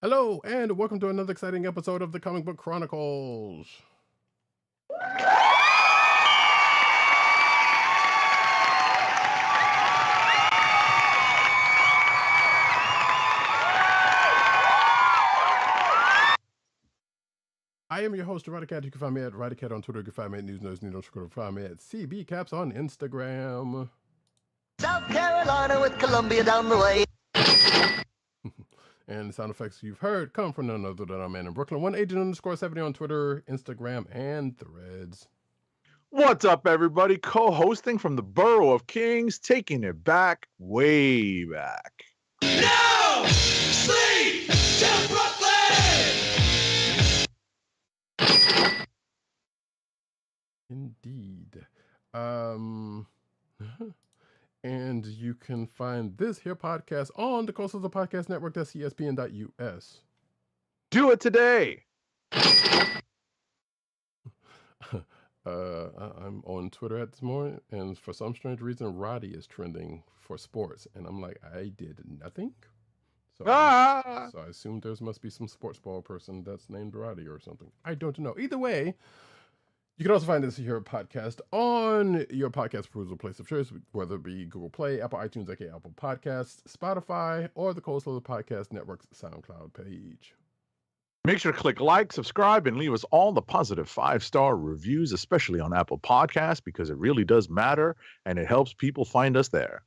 Hello, and welcome to another exciting episode of the Comic Book Chronicles. I am your host, Roddykat. You can find me at Roddykat on Twitter. You can find me at News Nerds. You can find me at CBCaps on Instagram. South Carolina with Columbia down the way. And the sound effects you've heard come from none other than our man in Brooklyn, 1agent_70 on Twitter, Instagram, and Threads. What's up, everybody? Co-hosting from the Borough of Kings, taking it back, way back. No sleep till Brooklyn! Indeed. And you can find this here podcast on the Coast of the Podcast Network, that's ESPN.us. Do it today. I'm on Twitter at this moment, and for some strange reason, Roddy is trending for sports, and I'm like, I did nothing. So, so I assume there must be some sports ball person that's named Roddy or something. I don't know. Either way, you can also find this here podcast on your podcast perusal place of choice, whether it be Google Play, Apple iTunes, aka Apple Podcasts, Spotify, or the Coastal Podcast Network's SoundCloud page. Make sure to click like, subscribe, and leave us all the positive 5-star reviews, especially on Apple Podcasts, because it really does matter, and it helps people find us there.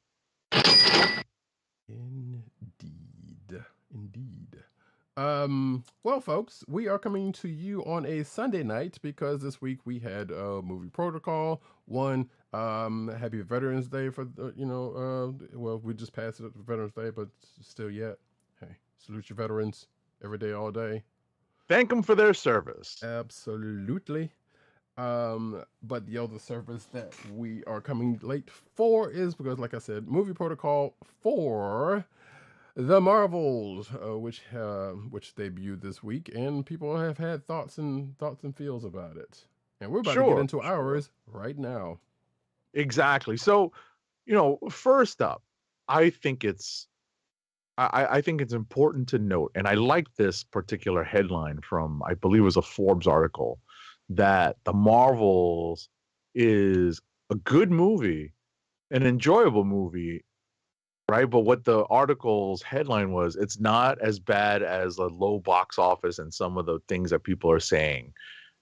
Indeed. Well, folks, we are coming to you on a Sunday night because this week we had movie protocol. One, happy Veterans Day for well, we just passed it Veterans Day, but still yet. Hey, salute your veterans every day, all day. Thank them for their service. Absolutely. But the other service that we are coming late for is because, like I said, movie protocol for The Marvels, which debuted this week, and people have had thoughts and feels about it, and we're about to get into ours right now. Exactly. So, first up, I think it's important to note, and I like this particular headline from, I believe it was a Forbes article, that The Marvels is a good movie, an enjoyable movie. Right, but what the article's headline was, it's not as bad as the low box office and some of the things that people are saying,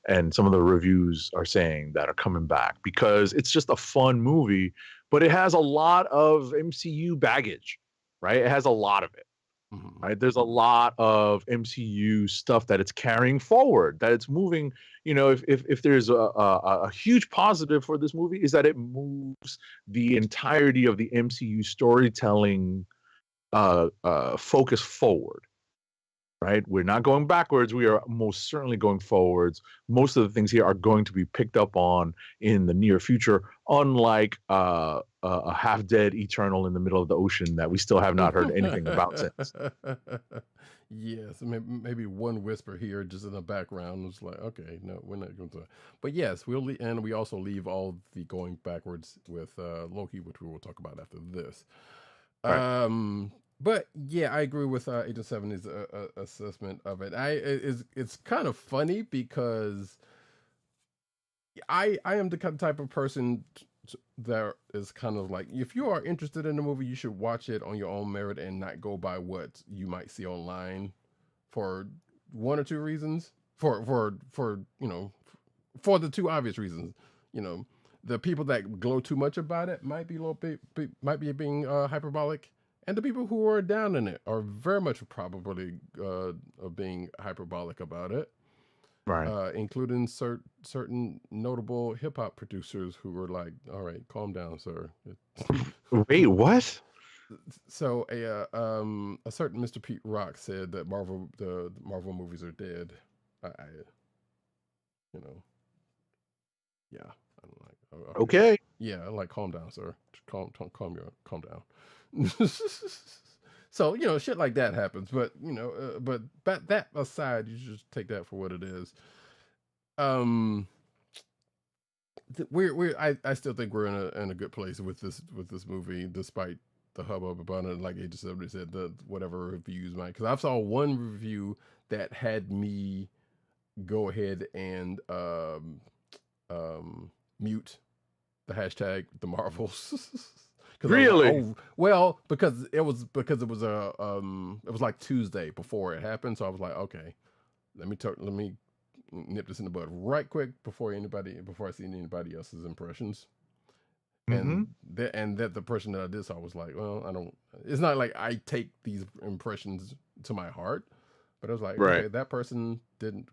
and some of the reviews are saying that are coming back, because it's just a fun movie, but it has a lot of MCU baggage, right? It has a lot of it, right? There's a lot of MCU stuff that it's carrying forward, that it's moving. If there's a huge positive for this movie, is that it moves the entirety of the MCU storytelling focus forward, right? We're not going backwards. We are most certainly going forwards. Most of the things here are going to be picked up on in the near future, unlike a half-dead Eternal in the middle of the ocean that we still have not heard anything about since. Yes, maybe one whisper here just in the background. It's like, okay, no, we're not going to. But yes, and we also leave all the going backwards with Loki, which we will talk about after this. Right. But yeah, I agree with Agent 70's assessment of it. It's kind of funny because I am the type of person that is kind of like, if you are interested in the movie, you should watch it on your own merit and not go by what you might see online for one or two reasons. For the two obvious reasons. The people that glow too much about it might be being hyperbolic, and the people who are down in it are very much probably being hyperbolic about it. Right. Including certain notable hip hop producers who were like, "All right, calm down, sir." Wait, what? So a certain Mr. Pete Rock said that the Marvel movies are dead. Yeah. I'm like, okay. Yeah, like, calm down, sir. Calm down. So, shit like that happens, but that aside, you should take that for what it is. I still think we're in a good place with this movie, despite the hubbub about it. Like Agent 70 said, the whatever reviews might, because I saw one review that had me go ahead and mute the hashtag the Marvels. Really? Like, oh, well, because it was like Tuesday before it happened, so I was like, okay, let me nip this in the bud right quick before I see anybody else's impressions. And that the person that I did saw was like, well, I don't. It's not like I take these impressions to my heart, but I was like, Right. okay, that person didn't.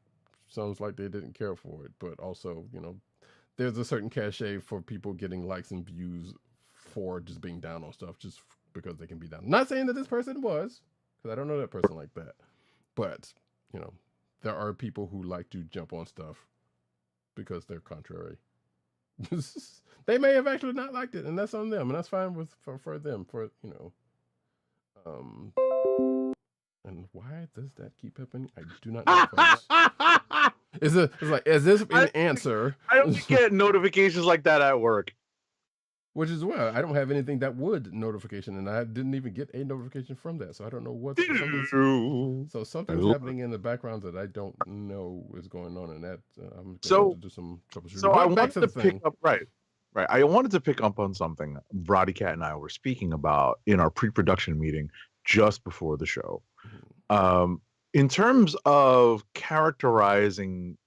Sounds like they didn't care for it, but also, there's a certain cachet for people getting likes and views for just being down on stuff just because they can be down. Not saying that this person was, because I don't know that person like that, but there are people who like to jump on stuff because they're contrary. They may have actually not liked it, and that's on them, and that's fine for them. And why does that keep happening? I do not know. It's like, is this an answer? I don't get notifications like that at work. Which is well, I don't have anything that would notification, and I didn't even get a notification from that, so I don't know what's something's happening in the background that I don't know is going on, and that I'm going to do some troubleshooting. So I wanted to pick up right. I wanted to pick up on something Roddykat and I were speaking about in our pre-production meeting just before the show. In terms of characterizing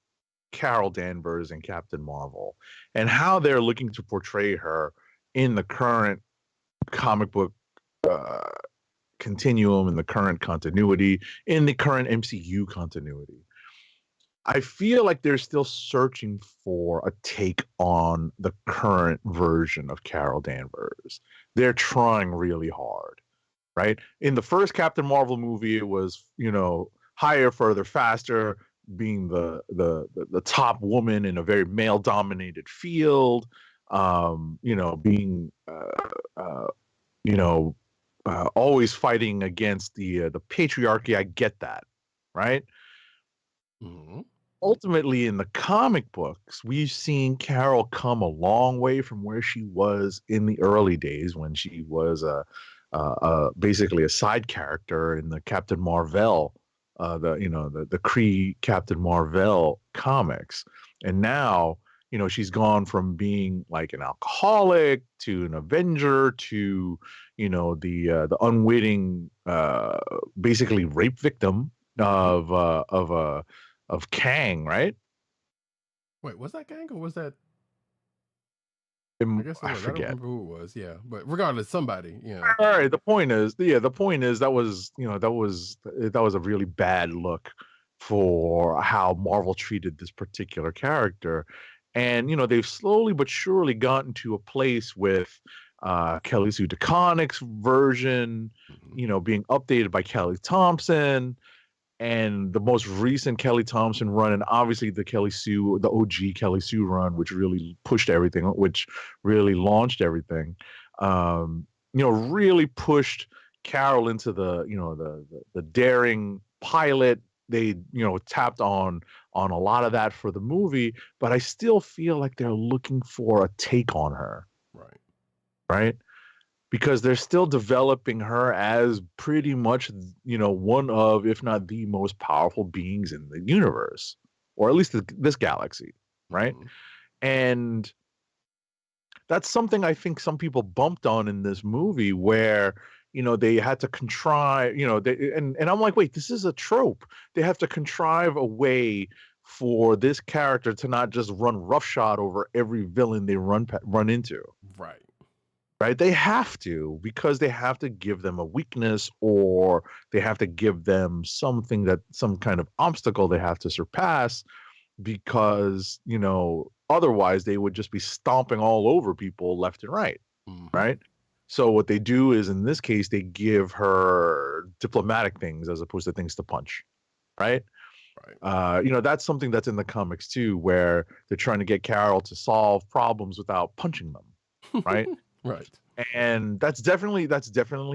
Carol Danvers and Captain Marvel and how they're looking to portray her in the current comic book continuum, in the current continuity, in the current MCU continuity, I feel like they're still searching for a take on the current version of Carol Danvers. They're trying really hard, right? In the first Captain Marvel movie, it was, higher, further, faster, being the top woman in a very male dominated field, being always fighting against the patriarchy. I get that, right? Mm-hmm. Ultimately, in the comic books, we've seen Carol come a long way from where she was in the early days when she was basically a side character in the Captain Marvel, the Kree Captain Marvel comics, and now she's gone from being like an alcoholic to an Avenger to the unwitting basically rape victim of Kang, right? Wait, was that Kang or was that? I guess it was. I don't forget. remember who it was. Yeah, but regardless, somebody. All right. The point is that was a really bad look for how Marvel treated this particular character, and they've slowly but surely gotten to a place with Kelly Sue DeConnick's version, being updated by Kelly Thompson. And the most recent Kelly Thompson run, and obviously the OG Kelly Sue run, which really pushed everything, which really launched everything, really pushed Carol into the daring pilot. They, tapped on a lot of that for the movie, but I still feel like they're looking for a take on her. Right. Because they're still developing her as pretty much, one of, if not the most powerful beings in the universe, or at least this galaxy, right? Mm-hmm. And that's something I think some people bumped on in this movie where, they had to contrive, and I'm like, wait, this is a trope. They have to contrive a way for this character to not just run roughshod over every villain they run into. Right? They have to, because they have to give them a weakness, or they have to give them some kind of obstacle they have to surpass, because, otherwise they would just be stomping all over people left and right. Mm-hmm. Right? So what they do is, in this case, they give her diplomatic things as opposed to things to punch. Right? That's something that's in the comics too, where they're trying to get Carol to solve problems without punching them. Right? Right. And that's definitely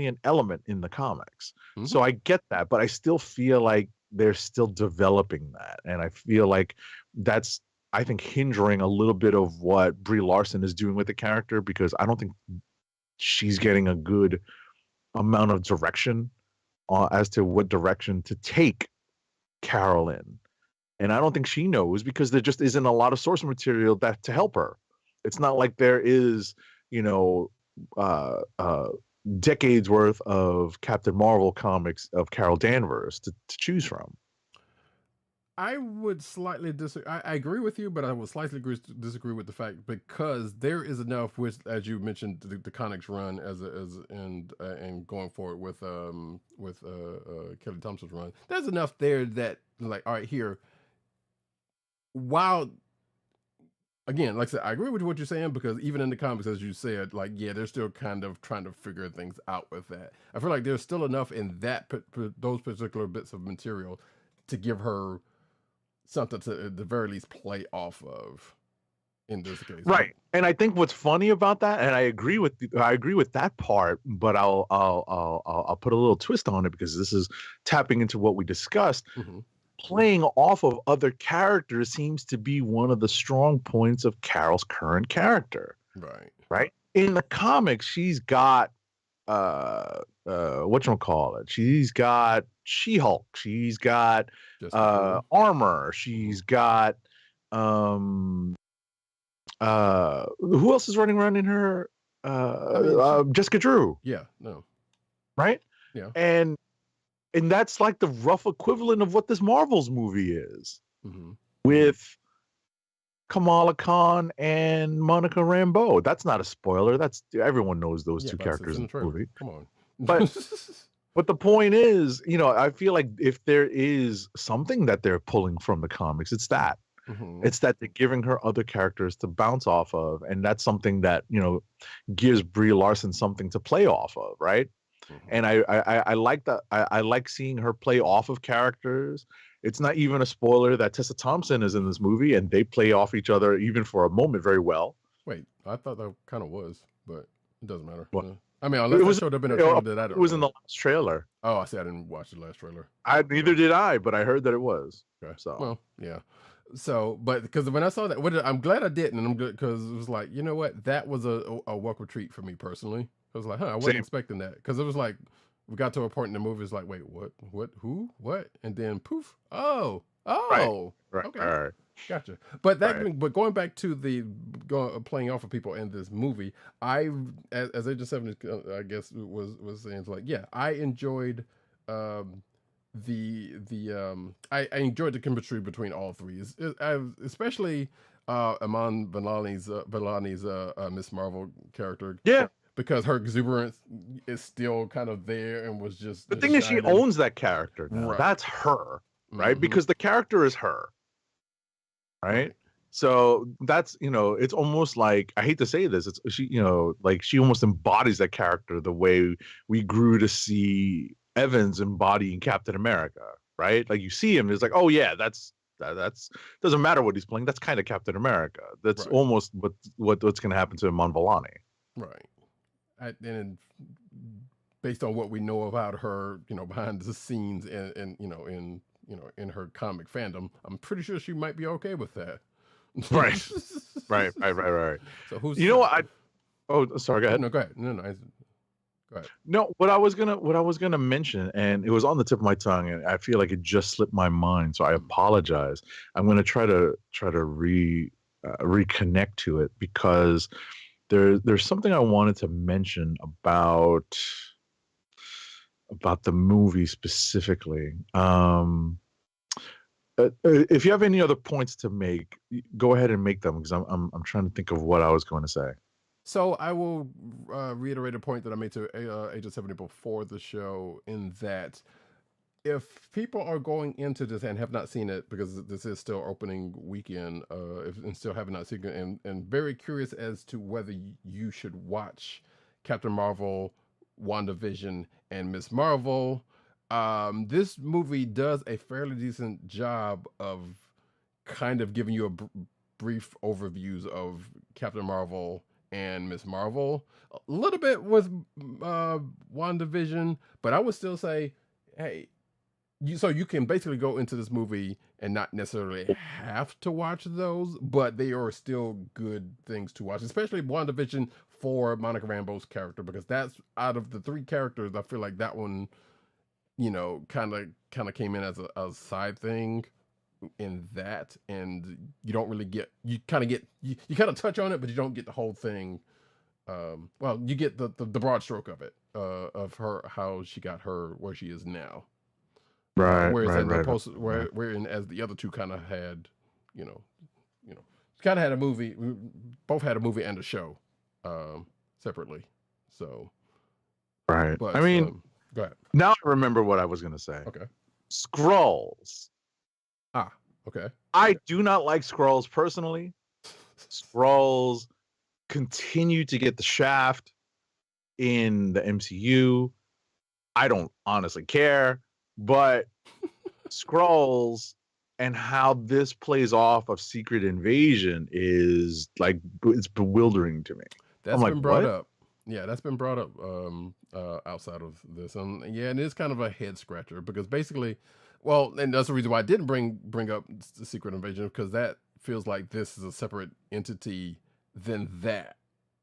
an element in the comics. Mm-hmm. So I get that, but I still feel like they're still developing that. And I feel like that's, I think, hindering a little bit of what Brie Larson is doing with the character, because I don't think she's getting a good amount of direction as to what direction to take Carol in. And I don't think she knows because there just isn't a lot of source material that to help her. It's not like there is, you know, decades worth of Captain Marvel comics of Carol Danvers to choose from. I would slightly disagree. I agree with you, but I would slightly disagree with the fact because there is enough, which, as you mentioned, the comics run and going forward with Kelly Thompson's run. There's enough there that like, all right, here. While again, like I said, I agree with what you're saying because even in the comics, as you said, like yeah, they're still kind of trying to figure things out with that. I feel like there's still enough in that those particular bits of material to give her something to at the very least play off of in this case. Right. And I think what's funny about that, and I agree with that part, but I'll put a little twist on it because this is tapping into what we discussed. Mm-hmm. Playing off of other characters seems to be one of the strong points of Carol's current character. Right. Right. In the comics, she's got whatchamacallit. She's got She-Hulk. She's got armor. She's got who else is running around in her? Jessica Drew. Yeah, no. Right? Yeah. And that's like the rough equivalent of what this Marvel's movie is. Mm-hmm. With Kamala Khan and Monica Rambeau. That's not a spoiler. That's everyone knows those two characters in the movie. Come on. But the point is, you know, I feel like if there is something that they're pulling from the comics, it's that. Mm-hmm. It's that they're giving her other characters to bounce off of, and that's something that, you know, gives Brie Larson something to play off of, right? Mm-hmm. And I like that. I like seeing her play off of characters. It's not even a spoiler that Tessa Thompson is in this movie, and they play off each other even for a moment very well. Wait, I thought that kind of was, but it doesn't matter. What? I mean, unless it showed up in a trailer that I don't. It was in the last trailer. Oh, I see. I didn't watch the last trailer. Neither did I, but I heard that it was. Okay. So well, yeah. So, but because when I saw that, I'm glad I didn't, and I'm good because it was like, you know what, that was a welcome treat for me personally. I was like, I wasn't expecting that because it was like we got to a point in the movie. It's like, wait, what, who, what, and then poof, oh, right, okay, all right. Gotcha. But but going back to the playing off of people in this movie, as Agent 7 I guess was saying, like, yeah, I enjoyed I enjoyed the chemistry between all three, especially Iman Vellani's Miss Marvel character. Yeah. Because her exuberance is still kind of there and was just the thing is she owns that character now. Right. That's her, right? Mm-hmm. Because the character is her. Right. So that's, you know, it's almost like, I hate to say this, it's she, you know, like she almost embodies that character the way we grew to see Evans embodying Captain America, right? Like you see him, it's like, oh yeah, that's doesn't matter what he's playing. That's kind of Captain America. That's almost what's going to happen to Iman Vellani. Right. And based on what we know about her, you know, behind the scenes and you know, in her comic fandom, I'm pretty sure she might be okay with that. Right. Right. So who's you know what? Sorry, go ahead. No, go ahead. No, go ahead. No, what I was gonna mention, and it was on the tip of my tongue, and I feel like it just slipped my mind, so I apologize. I'm gonna try to reconnect to it because there's something I wanted to mention about the movie specifically. If you have any other points to make, go ahead and make them because I'm trying to think of what I was going to say. So I will reiterate a point that I made to Agent 70 before the show, in that if people are going into this and have not seen it, because this is still opening weekend, and still have not seen it, and very curious as to whether you should watch Captain Marvel, WandaVision, and Miss Marvel. This movie does a fairly decent job of kind of giving you a brief overviews of Captain Marvel and Miss Marvel. A little bit with WandaVision, but I would still say, hey, so you can basically go into this movie and not necessarily have to watch those, but they are still good things to watch, especially WandaVision for Monica Rambeau's character, because that's out of the three characters, I feel like that one, kind of came in as a side thing in that, and you don't really get, you kind of touch on it, but you don't get the whole thing. Well, you get the broad stroke of it, of her, how she got her where she is now. Right. Whereas right, in the right, post, wherein as the other two kind of had, kind of had a movie. We both had a movie and a show, separately. So, right. but I mean, go ahead. now I remember what I was gonna say. Okay. Skrulls. Ah, okay. I do not like Skrulls personally. Skrulls continue to get the shaft in the MCU. I don't honestly care, but Skrulls and how this plays off of Secret Invasion is like, it's bewildering to me. That's been like, brought what? up. Yeah, that's been brought up outside of this, and yeah, and it's kind of a head scratcher because basically, well, and that's the reason why I didn't bring up the Secret Invasion, because that feels like this is a separate entity than that,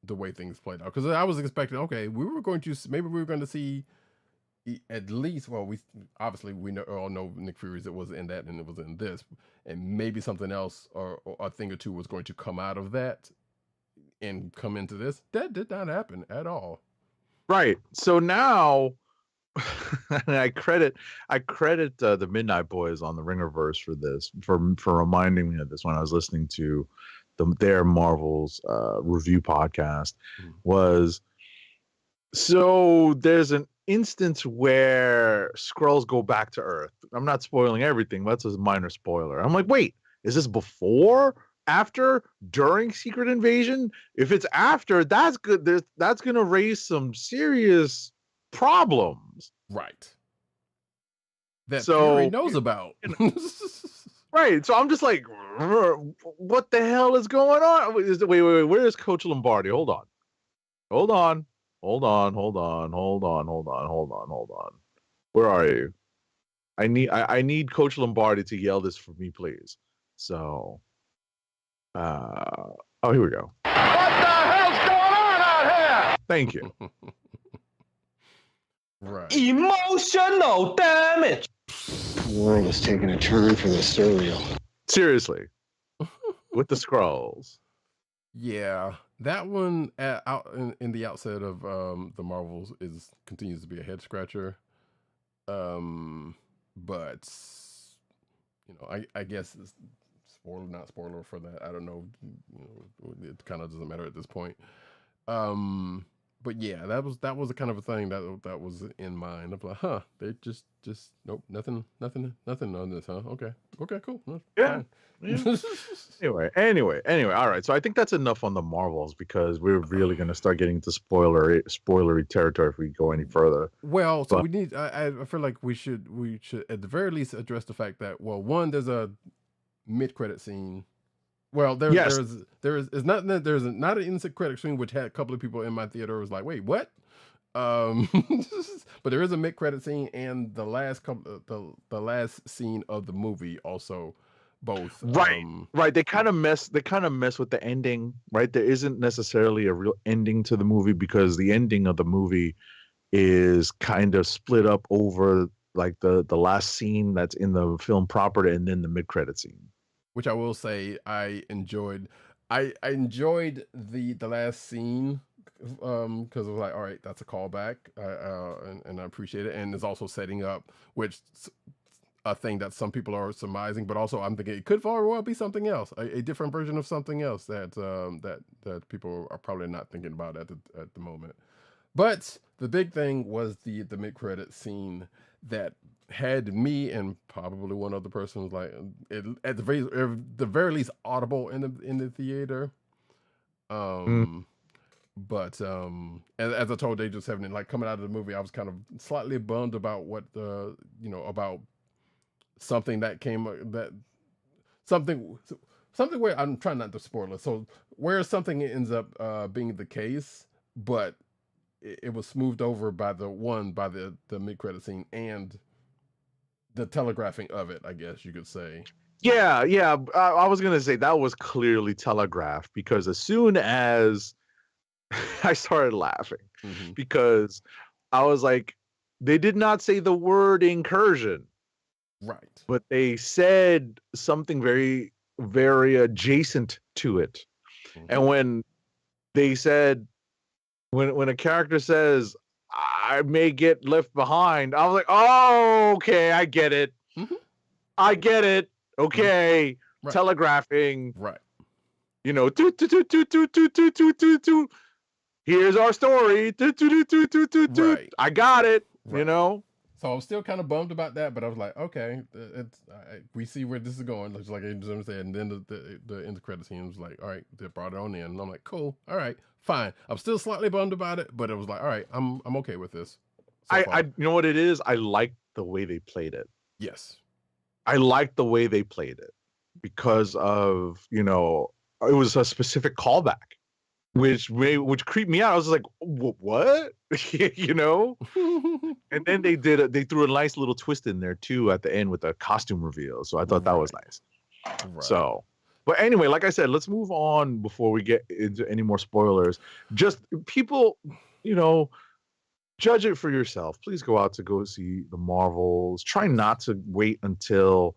the way things played out. Because I was expecting, okay, maybe we were going to see at least, well, we obviously all know Nick Fury's, it was in that and it was in this, and maybe something else or a thing or two was going to come out of that and come into this. That did not happen at all. Right. So now, and I credit the Midnight Boys on the Ringerverse for this, for reminding me of this when I was listening to their Marvel's review podcast. Was, so there's an instance where Skrulls go back to Earth. I'm not spoiling everything, but that's a minor spoiler. I'm like, wait, is this before, after, during Secret Invasion? If it's after, that's good. That's gonna raise some serious problems. Right. That So- Fury knows about. Right. So I'm just like, what the hell is going on? Wait, where is Coach Lombardi? Hold on. Where are you? I need Coach Lombardi to yell this for me, please. So, oh, here we go. What the hell's going on out here? Thank you. Right. Emotional damage. The world is taking a turn for the surreal. Seriously, with the Skrulls. Yeah, that one out in the outset of the Marvels continues to be a head scratcher. But I guess it's spoiler, not spoiler for that. I don't know. It kind of doesn't matter at this point. But yeah, that was the kind of a thing that was in mind. I'm like, huh? They just nope, nothing on this, huh? Okay, cool. No, Yeah. fine. Anyway. All right. So I think that's enough on the Marvels, because we're really going to start getting into spoilery territory if we go any further. Well, so But- we need. I feel like we should at the very least address the fact that, well, one, there's a mid-credit scene. Well, there's not an instant credit scene, which had a couple of people in my theater was like, wait, what? But there is a mid-credit scene, and the last the last scene of the movie also, both. Right. They kind of mess with the ending, right? There isn't necessarily a real ending to the movie, because the ending of the movie is kind of split up over like the last scene that's in the film proper, and then the mid-credit scene. Which I will say I enjoyed. I enjoyed the last scene because it was like, all right, that's a callback, and I appreciate it, and it's also setting up, which a thing that some people are surmising, but also I'm thinking it could very well be something else, a different version of something else that that people are probably not thinking about at the moment. But the big thing was the mid-credit scene that had me and probably one other person was like, at the very least audible in the theater. But as I told Day Just Having, like, coming out of the movie, I was kind of slightly bummed about what about something that came something where I'm trying not to spoil it. So where something ends up being the case, but it was smoothed over by the mid-credit scene and the telegraphing of it, I guess you could say. Yeah. I was gonna say that was clearly telegraphed, because as soon as I started laughing Mhm. because I was like, they did not say the word incursion, Right. but they said something very, very adjacent to it. Mhm. And when they said, when a character says, I may get left behind, I was like, oh, okay, I get it. Mhm. I get it. Okay. Right. Telegraphing, Right. you know, toot, toot, toot, toot, toot, toot, toot, toot, toot, toot. Here's our story. Toot, toot, toot, toot, toot, toot, toot. Right. I got it. You Right. know? So I was still kind of bummed about that, but I was like, okay, we see where this is going. Just like James said, and then the end credit scene was like, all right, they brought it on in, and I'm like, cool, all right, fine. I'm still slightly bummed about it, but it was like, all right, I'm okay with this. So far. You know what it is? I like the way they played it. Yes. I like the way they played it because of, you know, it was a specific callback, which creeped me out. I was like, what? You know? And then they threw a nice little twist in there too at the end with a costume reveal. So I thought that was nice. Right. So, but anyway, like I said, let's move on before we get into any more spoilers. Just people, you know, judge it for yourself. Please go out to go see the Marvels. Try not to wait until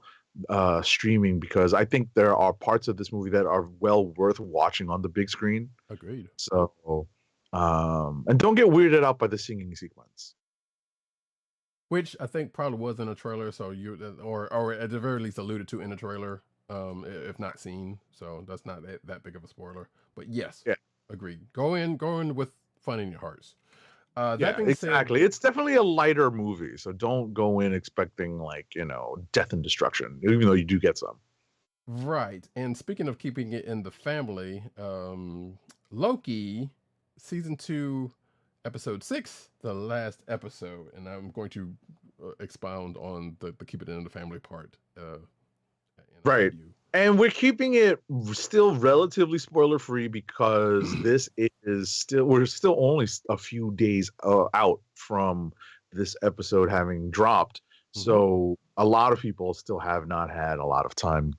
streaming, because I think there are parts of this movie that are well worth watching on the big screen. Agreed. So, and don't get weirded out by the singing sequence, which I think probably was in a trailer. So or at the very least alluded to in a trailer, if not seen. So that's not that big of a spoiler. But yes, yeah, agreed. Go in with fun in your hearts. Yeah, exactly. It's definitely a lighter movie, so don't go in expecting, like, you know, death and destruction, even though you do get some. Right. And speaking of keeping it in the family, Loki season 2, episode 6, the last episode, and I'm going to expound on the keep it in the family part. Right. And we're keeping it still relatively spoiler free because we're still only a few days out from this episode having dropped. Mm-hmm. So a lot of people still have not had a lot of time,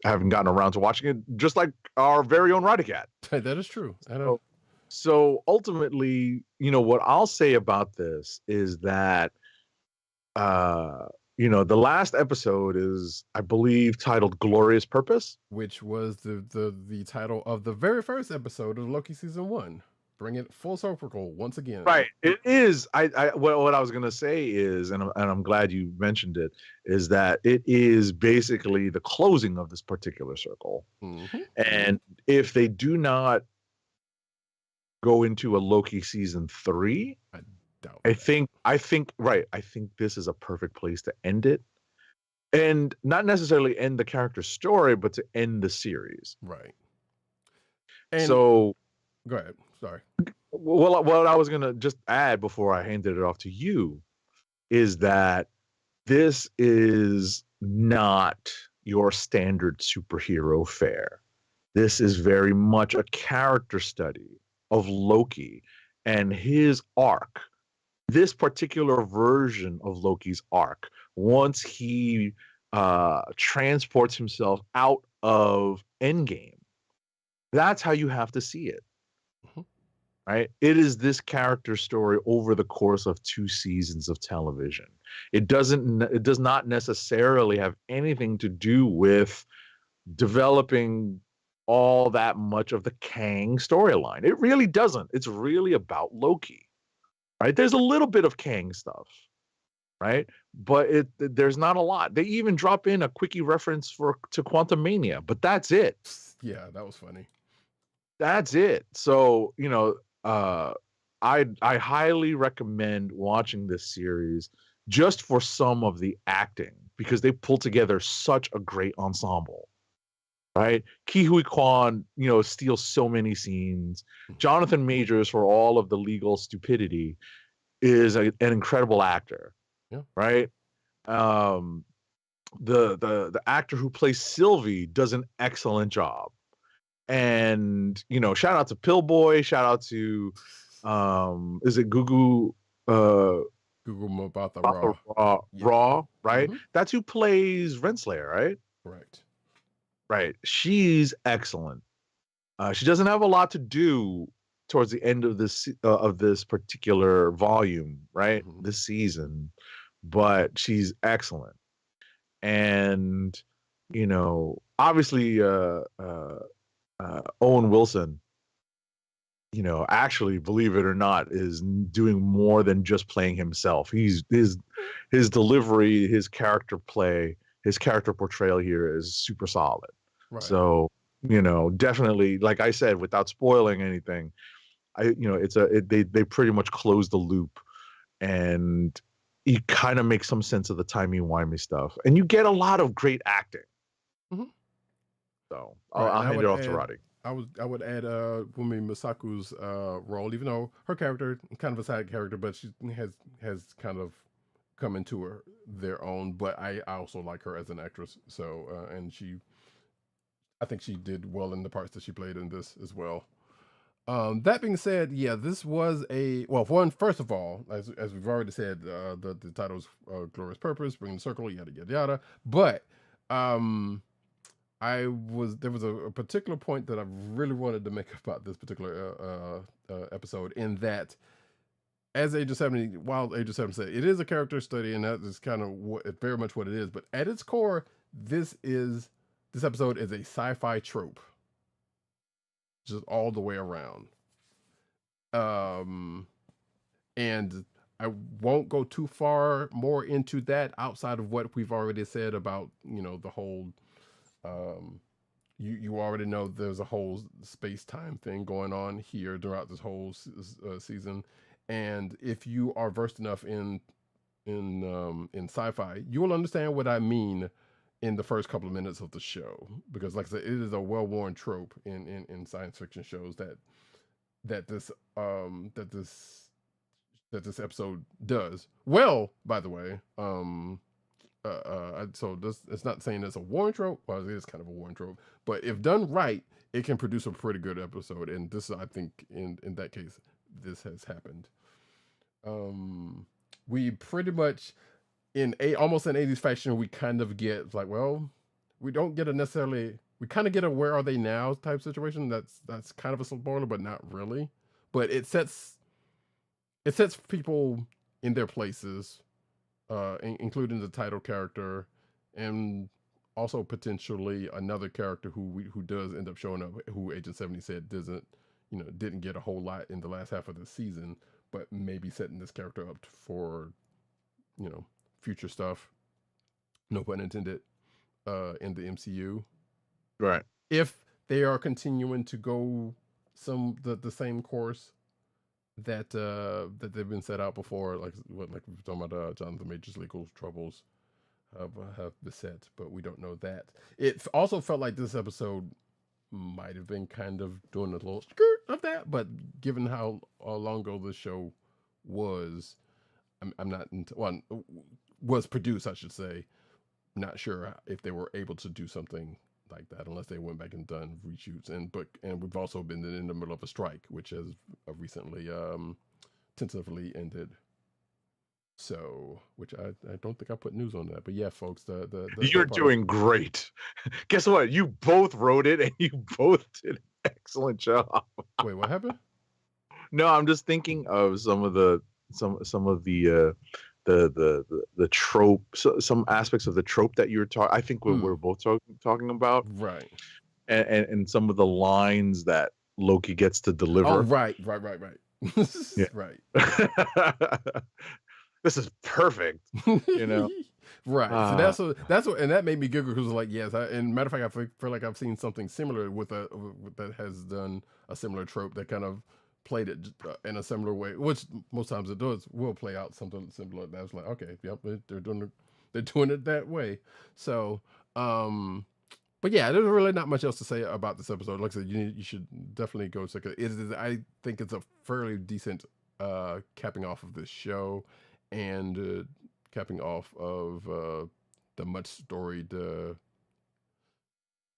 haven't gotten around to watching it, just like our very own Roddykat. That is true. So ultimately, you know, what I'll say about this is that, you know, the last episode is, I believe, titled "Glorious Purpose," which was the title of the very first episode of Loki season 1. Bring it full circle once again. Right. It is. What I was gonna say is, and I'm glad you mentioned it, is that it is basically the closing of this particular circle. Mm-hmm. And if they do not go into a Loki season 3, I think this is a perfect place to end it, and not necessarily end the character's story, but to end the series. Right. And so, go ahead. Sorry. Well, what I was gonna just add before I handed it off to you is that this is not your standard superhero fare. This is very much a character study of Loki and his arc. This particular version of Loki's arc, once he transports himself out of Endgame, that's how you have to see it. Mm-hmm. Right? It is this character story over the course of 2 seasons of television. It does not necessarily have anything to do with developing all that much of the Kang storyline. It really doesn't. It's really about Loki. Right? There's a little bit of Kang stuff, right? But there's not a lot. They even drop in a quickie reference to Quantum Mania, but that's it. Yeah, that was funny. That's it. So, you know, I highly recommend watching this series just for some of the acting, because they pull together such a great ensemble. Right? Ke Huy Quan, you know, steals so many scenes. Jonathan Majors, for all of the legal stupidity, is an incredible actor. Yeah. Right? The actor who plays Sylvie does an excellent job. And, you know, shout out to Pillboy, shout out to is it Gugu Mbatha Raw, right? Mm-hmm. That's who plays Renslayer, right? Correct. Right. She's excellent. She doesn't have a lot to do towards the end of this particular volume, right? Mhm. This season, but she's excellent. And obviously, Owen Wilson, actually, believe it or not, is doing more than just playing himself. He's his delivery, his character play, his character portrayal here is super solid. Right. So, definitely, like I said, without spoiling anything, they pretty much close the loop, and you kind of make some sense of the timey-wimey stuff, and you get a lot of great acting. Mhm. So Right, I'll and hand it off to Roddy. I would add Fumi Masaku's role, even though her character kind of a side character, but she has kind of come into their own. But I also like her as an actress. So and I think she did well in the parts that she played in this as well. That being said, yeah, this was first of all, as we've already said, the title's Glorious Purpose, Bring the Circle, yada yada yada. But there was a particular point that I really wanted to make about this particular episode, in that, as Age of 70, while Age of 70 said, it is a character study, and that is kind of very much what it is. But at its core, this episode is a sci-fi trope, just all the way around. And I won't go too far more into that outside of what we've already said about the whole. You already know there's a whole space-time thing going on here throughout this whole season, and if you are versed enough in sci-fi, you will understand what I mean in the first couple of minutes of the show, because, like I said, it is a well-worn trope in science fiction shows that this episode does well. By the way, so this, it's not saying it's a war trope. Well, it is kind of a war trope, but if done right, it can produce a pretty good episode. And this, I think, in that case, this has happened. We pretty much, almost in 80s fashion, we kind of get like, well, we don't get we kind of get a where are they now type situation. That's kind of a spoiler, but not really. But it sets people in their places, including the title character, and also potentially another character who does end up showing up, who Agent 70 said didn't get a whole lot in the last half of the season, but maybe setting this character up for future stuff, no pun intended, in the MCU. Right. If they are continuing to go the same course that they've been set out before, like we're talking about, Jonathan Major's legal troubles have beset, but we don't know that. It also felt like this episode might have been kind of doing a little skirt of that, but given how long ago this show was, I'm not was produced, I should say. Not sure if they were able to do something like that unless they went back and done reshoots, and we've also been in the middle of a strike, which has recently tentatively ended. So, which I don't think I put news on that, but yeah, folks, you're doing great. Guess what? You both wrote it, and you both did an excellent job. Wait, what happened? No, I'm just thinking of some of the trope, some aspects of the trope that you were talking. I think we're both talking about, right? And some of the lines that Loki gets to deliver. Oh, right. Yeah. Right. This is perfect, Right. So that's what, and that made me giggle, because like, yes, and matter of fact, I feel like I've seen something similar with that has done a similar trope that kind of played it in a similar way, which most times it will play out something similar. That's like, okay, yep, they're doing it that way. So, but yeah, there's really not much else to say about this episode. Like I said, you should definitely go check it. I think it's a fairly decent capping off of this show, and capping off of the much storied.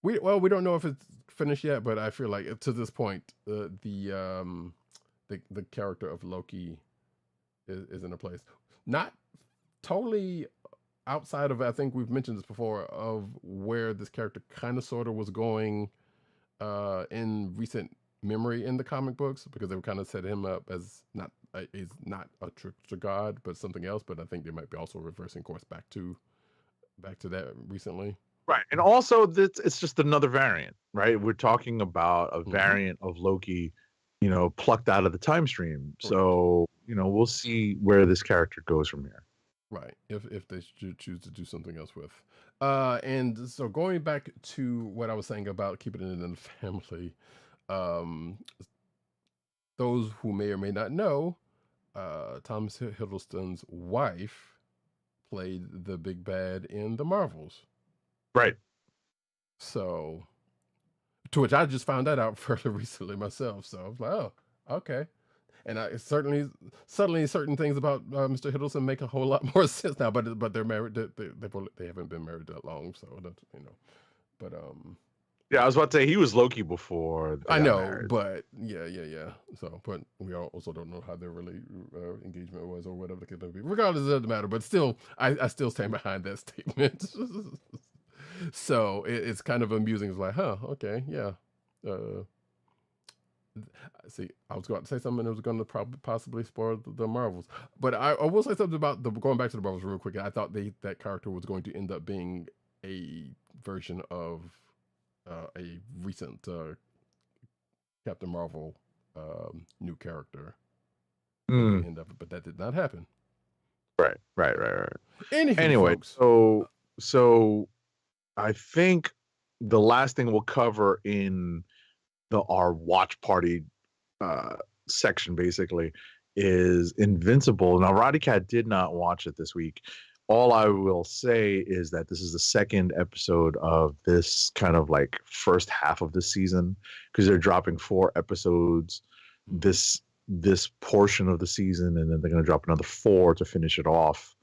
We don't know if it's finished yet, but I feel like to this point, the character of Loki is in a place not totally outside of, I think we've mentioned this before, of where this character kind of sort of was going in recent memory in the comic books because they were kind of set him up as is not a trickster god, but something else. But I think they might be also reversing course back to that recently. Right. And also it's just another variant, right? We're talking about a variant of Loki, plucked out of the time stream. Correct. So, we'll see where this character goes from here. Right. If they choose to do something else with. And so going back to what I was saying about keeping it in the family, those who may or may not know, Thomas Hiddleston's wife played the big bad in the Marvels. Right. So, to which I just found that out fairly recently myself. So I was like, oh, okay. And I suddenly certain things about Mr. Hiddleston make a whole lot more sense now. But they're married. They haven't been married that long, so that's But yeah, I was about to say he was Loki before. I know, married. But yeah. So, but we also don't know how their really engagement was or whatever the case may be. Regardless, it doesn't matter. But still, I still stand behind that statement. So it's kind of amusing. It's like, huh, okay, yeah. See, I was going to say something that was going to possibly spoil the Marvels. But I will say something about going back to the Marvels real quick. I thought that character was going to end up being a version of a recent Captain Marvel new character. But that did not happen. Right. Anyway, folks, so I think the last thing we'll cover in our watch party section basically is Invincible. Now, Roddykat did not watch it this week. All I will say is that this is the second episode of this kind of like first half of the season, because they're dropping 4 episodes this portion of the season, and then they're going to drop another 4 to finish it off.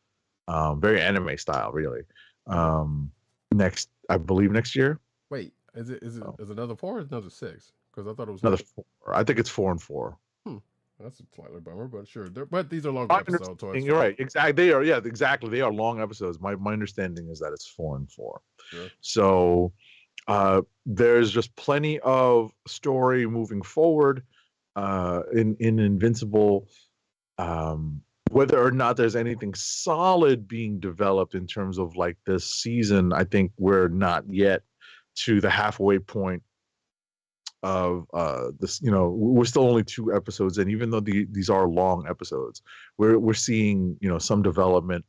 Very anime style, really. I believe next year. Wait, is it another 4 or another 6? Because I thought it was another 4. I think it's 4 and 4. That's a slightly bummer, but sure. But these are longer episodes. So you're right. Exactly. They are. Yeah, exactly. They are long episodes. My understanding is that it's 4 and 4. Sure. So there's just plenty of story moving forward in Invincible. Whether or not there's anything solid being developed in terms of like this season, I think we're not yet to the halfway point of this. We're still only 2 episodes, and even though these are long episodes, we're seeing some development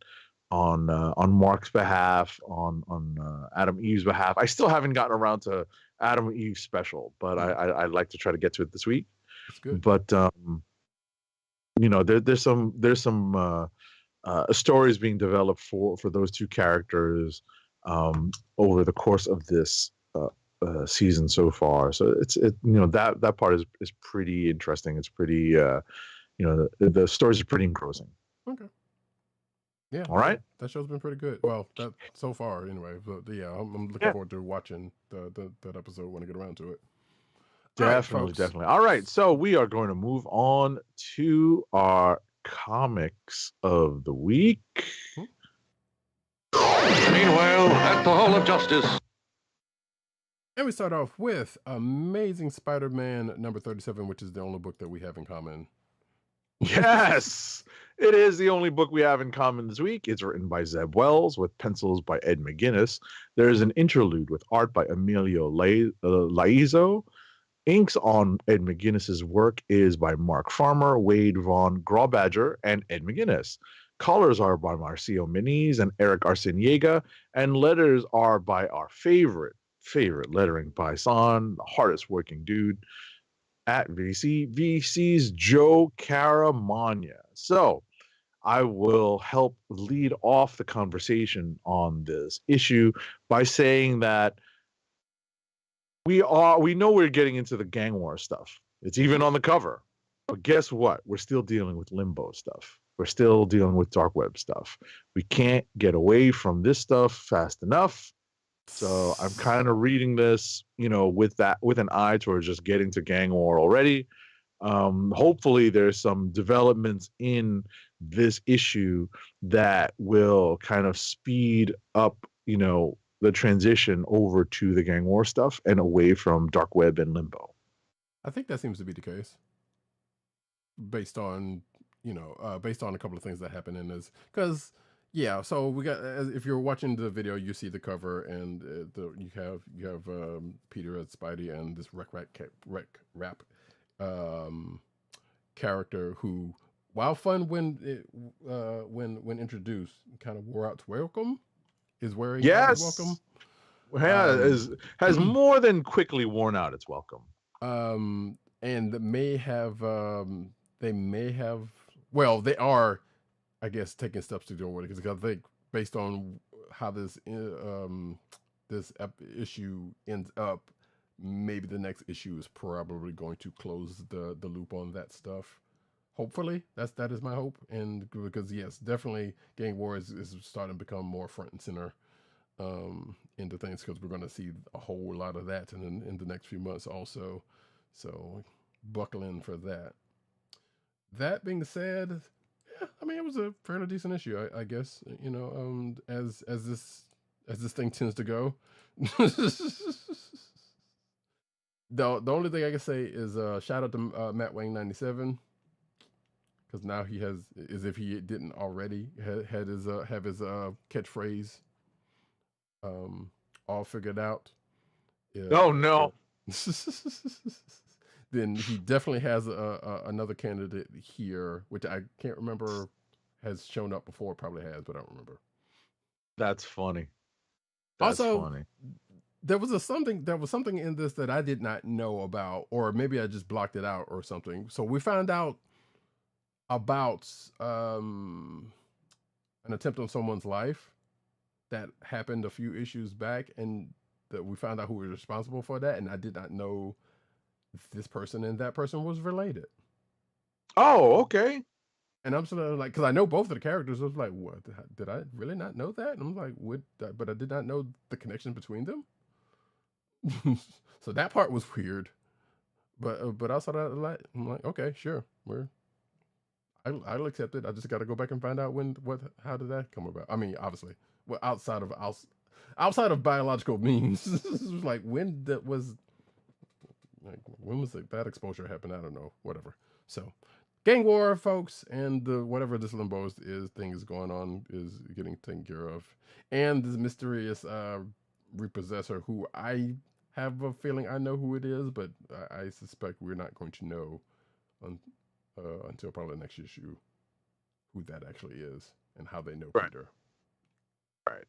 on Mark's behalf, on Adam Eve's behalf. I still haven't gotten around to Adam Eve's special, but I'd like to try to get to it this week. That's good. But there's some stories being developed for those 2 characters over the course of this season so far. So that part is pretty interesting. It's pretty the stories are pretty engrossing. Okay. Yeah. All right. That show's been pretty good. Well, that so far anyway. But yeah, I'm looking forward to watching that episode when I get around to it. Definitely. All right. So we are going to move on to our comics of the week. Meanwhile, at the Hall of Justice. And we start off with Amazing Spider-Man number 37, which is the only book that we have in common. Yes, it is the only book we have in common this week. It's written by Zeb Wells with pencils by Ed McGuinness. There's an interlude with art by Emilio Laizo. Inks on Ed McGuinness's work is by Mark Farmer, Wade Vaughn, Grawbadger, and Ed McGuinness. Colors are by Marcio Miniz and Eric Arciniega, and letters are by our favorite lettering by Son, the hardest working dude at VC's Joe Caramagna. So I will help lead off the conversation on this issue by saying that we know we're getting into the gang war stuff. It's even on the cover. But guess what? We're still dealing with limbo stuff. We're still dealing with dark web stuff. We can't get away from this stuff fast enough. So I'm kind of reading this, with an eye towards just getting to gang war already. Hopefully there's some developments in this issue that will kind of speed up, the transition over to the gang war stuff and away from dark web and limbo. I think that seems to be the case, based on based on a couple of things that happen in this. Because yeah, so we got if you're watching the video, you see the cover, and you have Peter as Spidey and this rap character who, while fun when introduced, kind of wore out to welcome. Is wearing Yes. welcome. Has more than quickly worn out its welcome. And they may have well, they are, I guess, taking steps to deal with it, because I think based on how this issue ends up, maybe the next issue is probably going to close the loop on that stuff. Hopefully, that is my hope, and because yes, definitely, Gang War is starting to become more front and center into things, because we're going to see a whole lot of that in the next few months also. So buckle in for that. That being said, yeah, I mean, it was a fairly decent issue, I guess. As this thing tends to go. The only thing I can say is shout out to Matt Wang 97, because now he has, as if he didn't already, have his catchphrase all figured out. Yeah. Oh no. Then he definitely has another candidate here, which I can't remember has shown up before. Probably has, but I don't remember. That's funny. That's also funny. There was something in this that I did not know about, or maybe I just blocked it out or something. So we found out about an attempt on someone's life that happened a few issues back, and that we found out who was responsible for that, and I did not know this person and that person was related. Oh, okay. And I'm sort of like, because I know both of the characters, I was like, what? Did I really not know that? And I'm like, what? But I did not know the connection between them. So that part was weird. But also that, I'm like, okay, sure, I'll accept it. I just got to go back and find out how did that come about? I mean, obviously, well, outside of biological means, like when was that exposure happened? I don't know. Whatever. So, Gang War, folks, and whatever this limbo thing is going on is getting taken care of, and this mysterious repossessor, who I have a feeling I know who it is, but I suspect we're not going to know until probably the next issue who that actually is and how they know Peter. Right.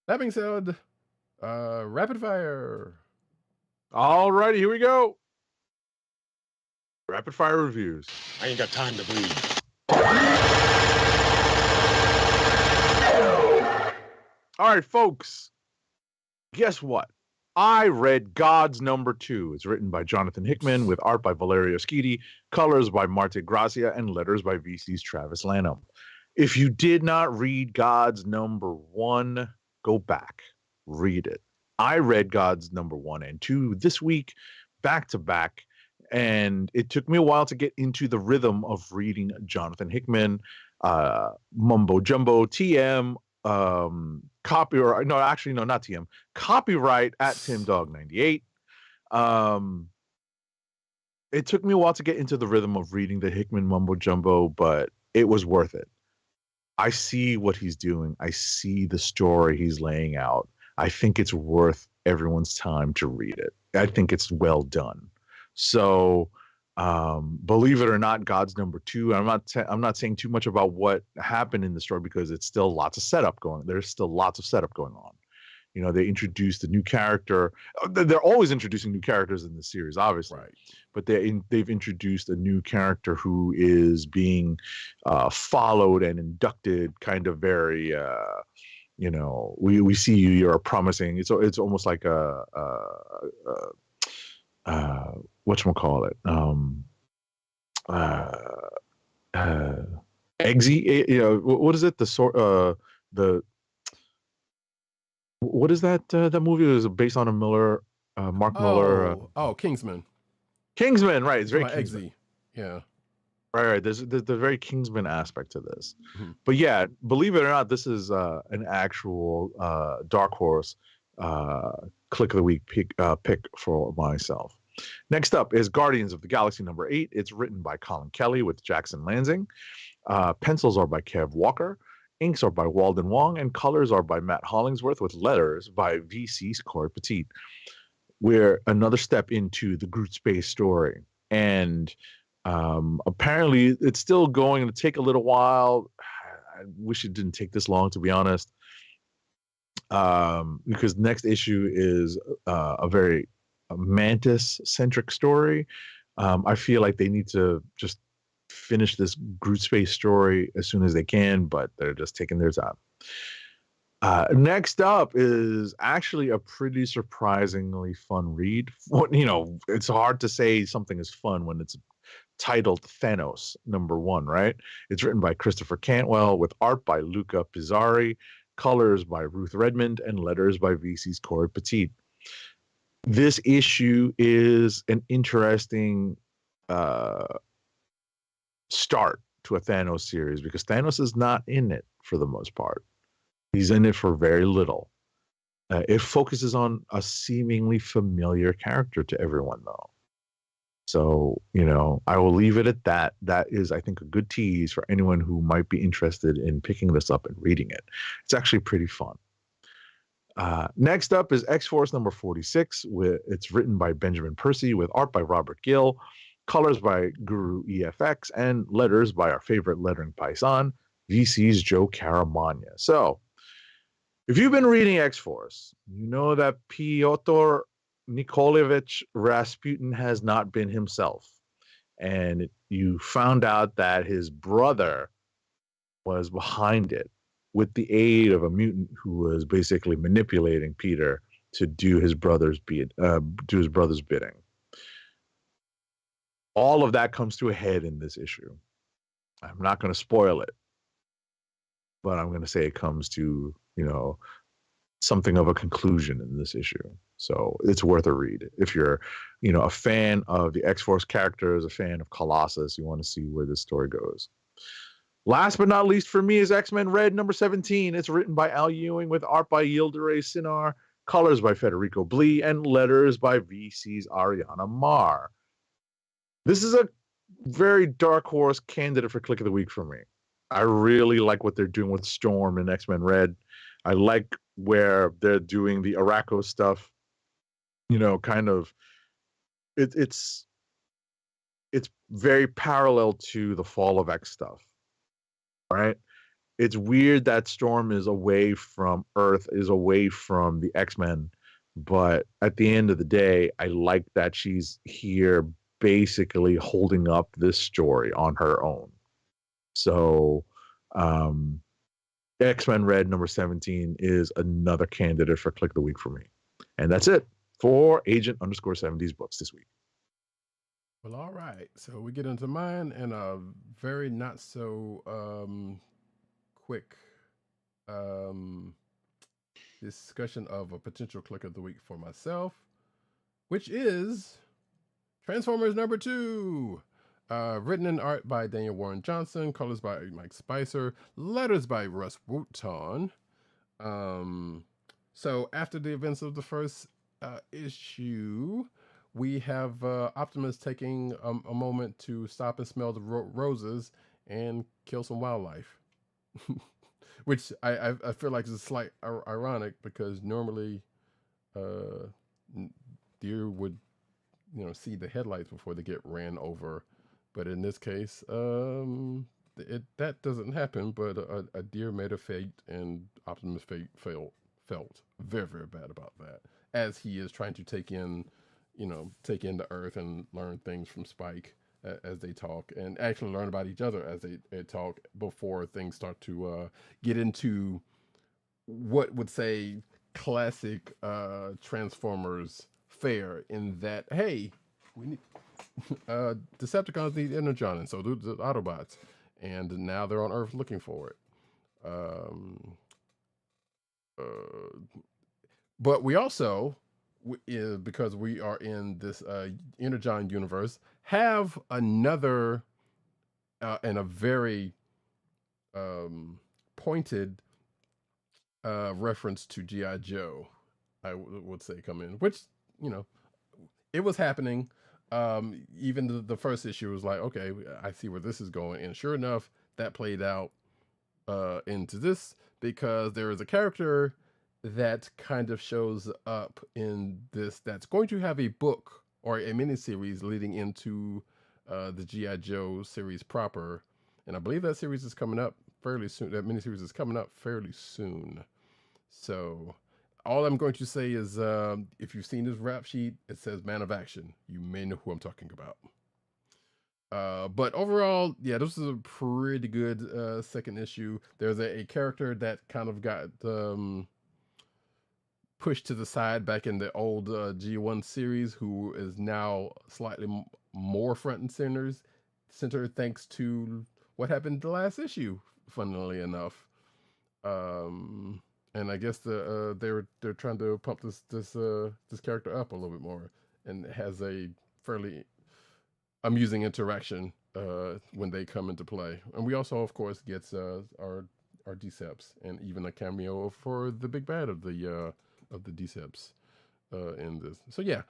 That being said, rapid fire. All righty, here we go. Rapid fire reviews. I ain't got time to bleed. All right, folks. Guess what? I read God's Number 2. It's written by Jonathan Hickman with art by Valerio Schiti, colors by Marte Gracia, and letters by VC's Travis Lanham. If you did not read God's Number 1, go back, read it. I read God's Number 1 and 2 this week, back to back, and it took me a while to get into the rhythm of reading Jonathan Hickman, mumbo jumbo, TM, copyright. No, actually, no, not TM. Copyright at TimDog98. It took me a while to get into the rhythm of reading the Hickman mumbo jumbo, but it was worth it. I see what he's doing. I see the story he's laying out. I think it's worth everyone's time to read it. I think it's well done. So, believe it or not, God's Number 2. I'm not saying too much about what happened in the story, because it's still lots of setup going. There's still lots of setup going on. You know, they introduced a new character. They're always introducing new characters in the series, obviously. Right. But they've introduced a new character who is being followed and inducted, kind of very. We see you're promising. It's almost like whatchamacallit, Eggsy, what is it? What is that? That movie was based on a Mark Miller. Kingsman. Kingsman, right? It's very Kingsman. Eggsy. Yeah. Right. There's the very Kingsman aspect to this, but yeah, believe it or not, this is an actual Dark Horse Click of the Week pick for myself. Next up is Guardians of the Galaxy number 8. It's written by Colin Kelly with Jackson Lansing. Pencils are by Kev Walker. Inks are by Walden Wong. And colors are by Matt Hollingsworth with letters by VC's Corey Petit. We're another step into the Groot Space story. And apparently it's still going to take a little while. I wish it didn't take this long, to be honest. Because next issue is a very Mantis-centric story. I feel like they need to just finish this Groot Space story as soon as they can, but they're just taking their time. Next up is actually a pretty surprisingly fun read. It's hard to say something is fun when it's titled Thanos number 1, right? It's written by Christopher Cantwell with art by Luca Pizzari, colors by Ruth Redmond, and letters by VC's Corey Petit. This issue is an interesting start to a Thanos series because Thanos is not in it for the most part. He's in it for very little. It focuses on a seemingly familiar character to everyone, though. So, I will leave it at that. That is, I think, a good tease for anyone who might be interested in picking this up and reading it. It's actually pretty fun. Next up is X-Force number 46. It's written by Benjamin Percy with art by Robert Gill, colors by Guru EFX, and letters by our favorite lettering paisan, VC's Joe Caramagna. So, if you've been reading X-Force, you know that Pyotr Nikolaevich Rasputin has not been himself. And you found out that his brother was behind it with the aid of a mutant who was basically manipulating Peter to do his brother's bidding. All of that comes to a head in this issue. I'm not going to spoil it, but I'm going to say it comes to, something of a conclusion in this issue. So it's worth a read. If you're, a fan of the X-Force characters, a fan of Colossus, you want to see where this story goes. Last but not least for me is X-Men Red number 17. It's written by Al Ewing with art by Yildiray Sinar, colors by Federico Blee, and letters by VC's Ariana Marr. This is a very dark horse candidate for Click of the Week for me. I really like what they're doing with Storm and X-Men Red. I like where they're doing the Araco stuff. It's very parallel to the Fall of X stuff, right? It's weird that Storm is away from Earth, is away from the X-Men, but at the end of the day, I like that she's here basically holding up this story on her own. So, X-Men Red number 17 is another candidate for Click of the Week for me. And that's it for Agent_70's books this week. Well, all right. So we get into mine and a very not so quick discussion of a potential Click of the Week for myself, which is Transformers number 2. Written and art by Daniel Warren Johnson, colors by Mike Spicer, letters by Russ Wooton. So after the events of the first issue, we have Optimus taking a moment to stop and smell the roses and kill some wildlife. Which I feel like is slight ironic because normally deer would see the headlights before they get ran over. But in this case, that doesn't happen. But a deer made a fate, and Optimus felt very, very bad about that, as he is trying to take in the Earth and learn things from Spike as they talk, and actually learn about each other as they talk before things start to get into what would say classic Transformers fare. In that, hey, we need. Decepticons need Energon, and so do the Autobots, and now they're on Earth looking for it. But we also, because we are in this Energon universe, have another and a very pointed reference to G.I. Joe, I would say, come in, which it was happening. Even the first issue was like, okay, I see where this is going, and sure enough, that played out into this, because there is a character that kind of shows up in this that's going to have a book or a miniseries leading into the G.I. Joe series proper. And I believe that series is coming up fairly soon. That miniseries is coming up fairly soon. So all I'm going to say is, if you've seen this rap sheet, it says Man of Action. You may know who I'm talking about. But overall, yeah, this is a pretty good second issue. There's a character that kind of got pushed to the side back in the old G1 series, who is now slightly more front and center thanks to what happened the last issue, funnily enough. And I guess they're trying to pump this character up a little bit more, and it has a fairly amusing interaction when they come into play. And we also, of course, get our Deceps, and even a cameo for the big bad of the Deceps in this. So yeah,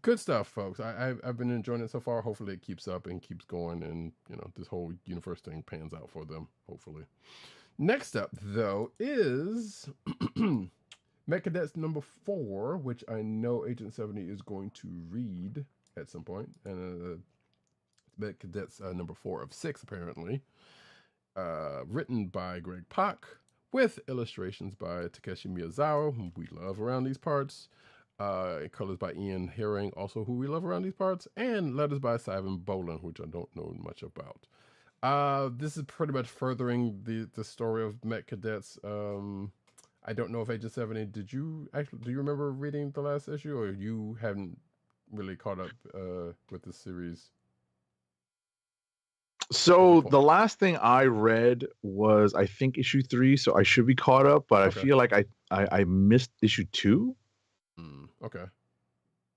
good stuff, folks. I've been enjoying it so far. Hopefully it keeps up and keeps going, and this whole universe thing pans out for them, hopefully. Next up, though, is Met Cadets number 4, which I know Agent 70 is going to read at some point. And Met Cadets number 4 of 6, apparently. Written by Greg Pak, with illustrations by Takeshi Miyazawa, whom we love around these parts. Colors by Ian Herring, also who we love around these parts. And letters by Simon Boland, which I don't know much about. This is pretty much furthering the story of Met Cadets. I don't know if Agent 70, do you remember reading the last issue, or you haven't really caught up with the series? So the last thing I read was, I think, issue 3, so I should be caught up, but Okay. I feel like I missed issue 2. Okay.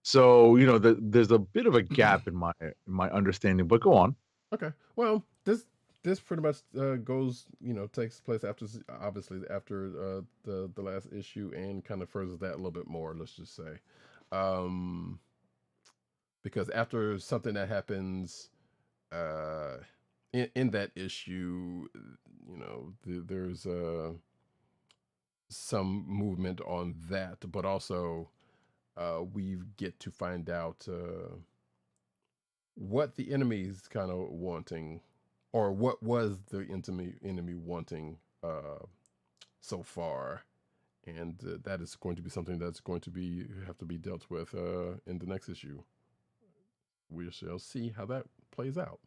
So, there's a bit of a gap in my understanding, but go on. Okay. Well, this pretty much goes, takes place after the last issue, and kind of furthers that a little bit more, let's just say. Because after something that happens in that issue, there's some movement on that, but also we get to find out what the enemy's kind of wanting, or what was the enemy wanting so far, and that is going to be something that's going to have to be dealt with in the next issue. We shall see how that plays out.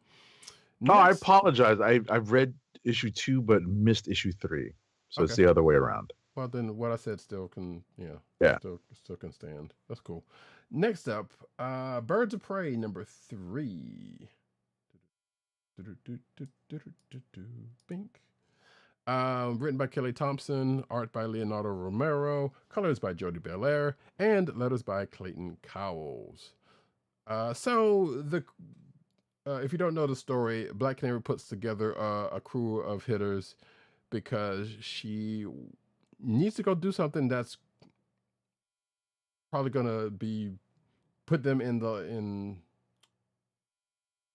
No, I apologize. I've read issue 2 but missed issue 3, so it's the other way around. Well, then what I said still can, yeah, still can stand. That's cool. Next up, Birds of Prey number 3. Bink. Written by Kelly Thompson, art by Leonardo Romero, colors by Jody Belair, and letters by Clayton Cowles. So if you don't know the story, Black Canary puts together a crew of hitters because she needs to go do something that's probably gonna put them in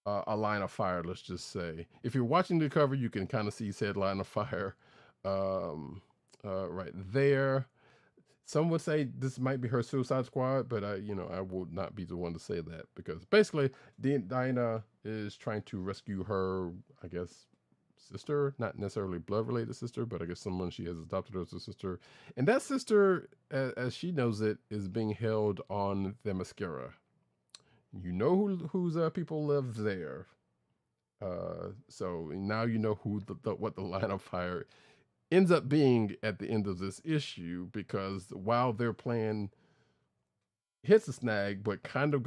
a line of fire. Let's just say, if you're watching the cover, you can kind of see said line of fire right there. Some would say this might be her Suicide Squad, but I would not be the one to say that, because basically Diana is trying to rescue her, I guess, sister, not necessarily blood related sister, but I guess someone she has adopted as a sister, and that sister, as she knows it, is being held on Themyscira. You know whose people live there, so now you know what the line of fire ends up being at the end of this issue, because while their plan hits a snag, but kind of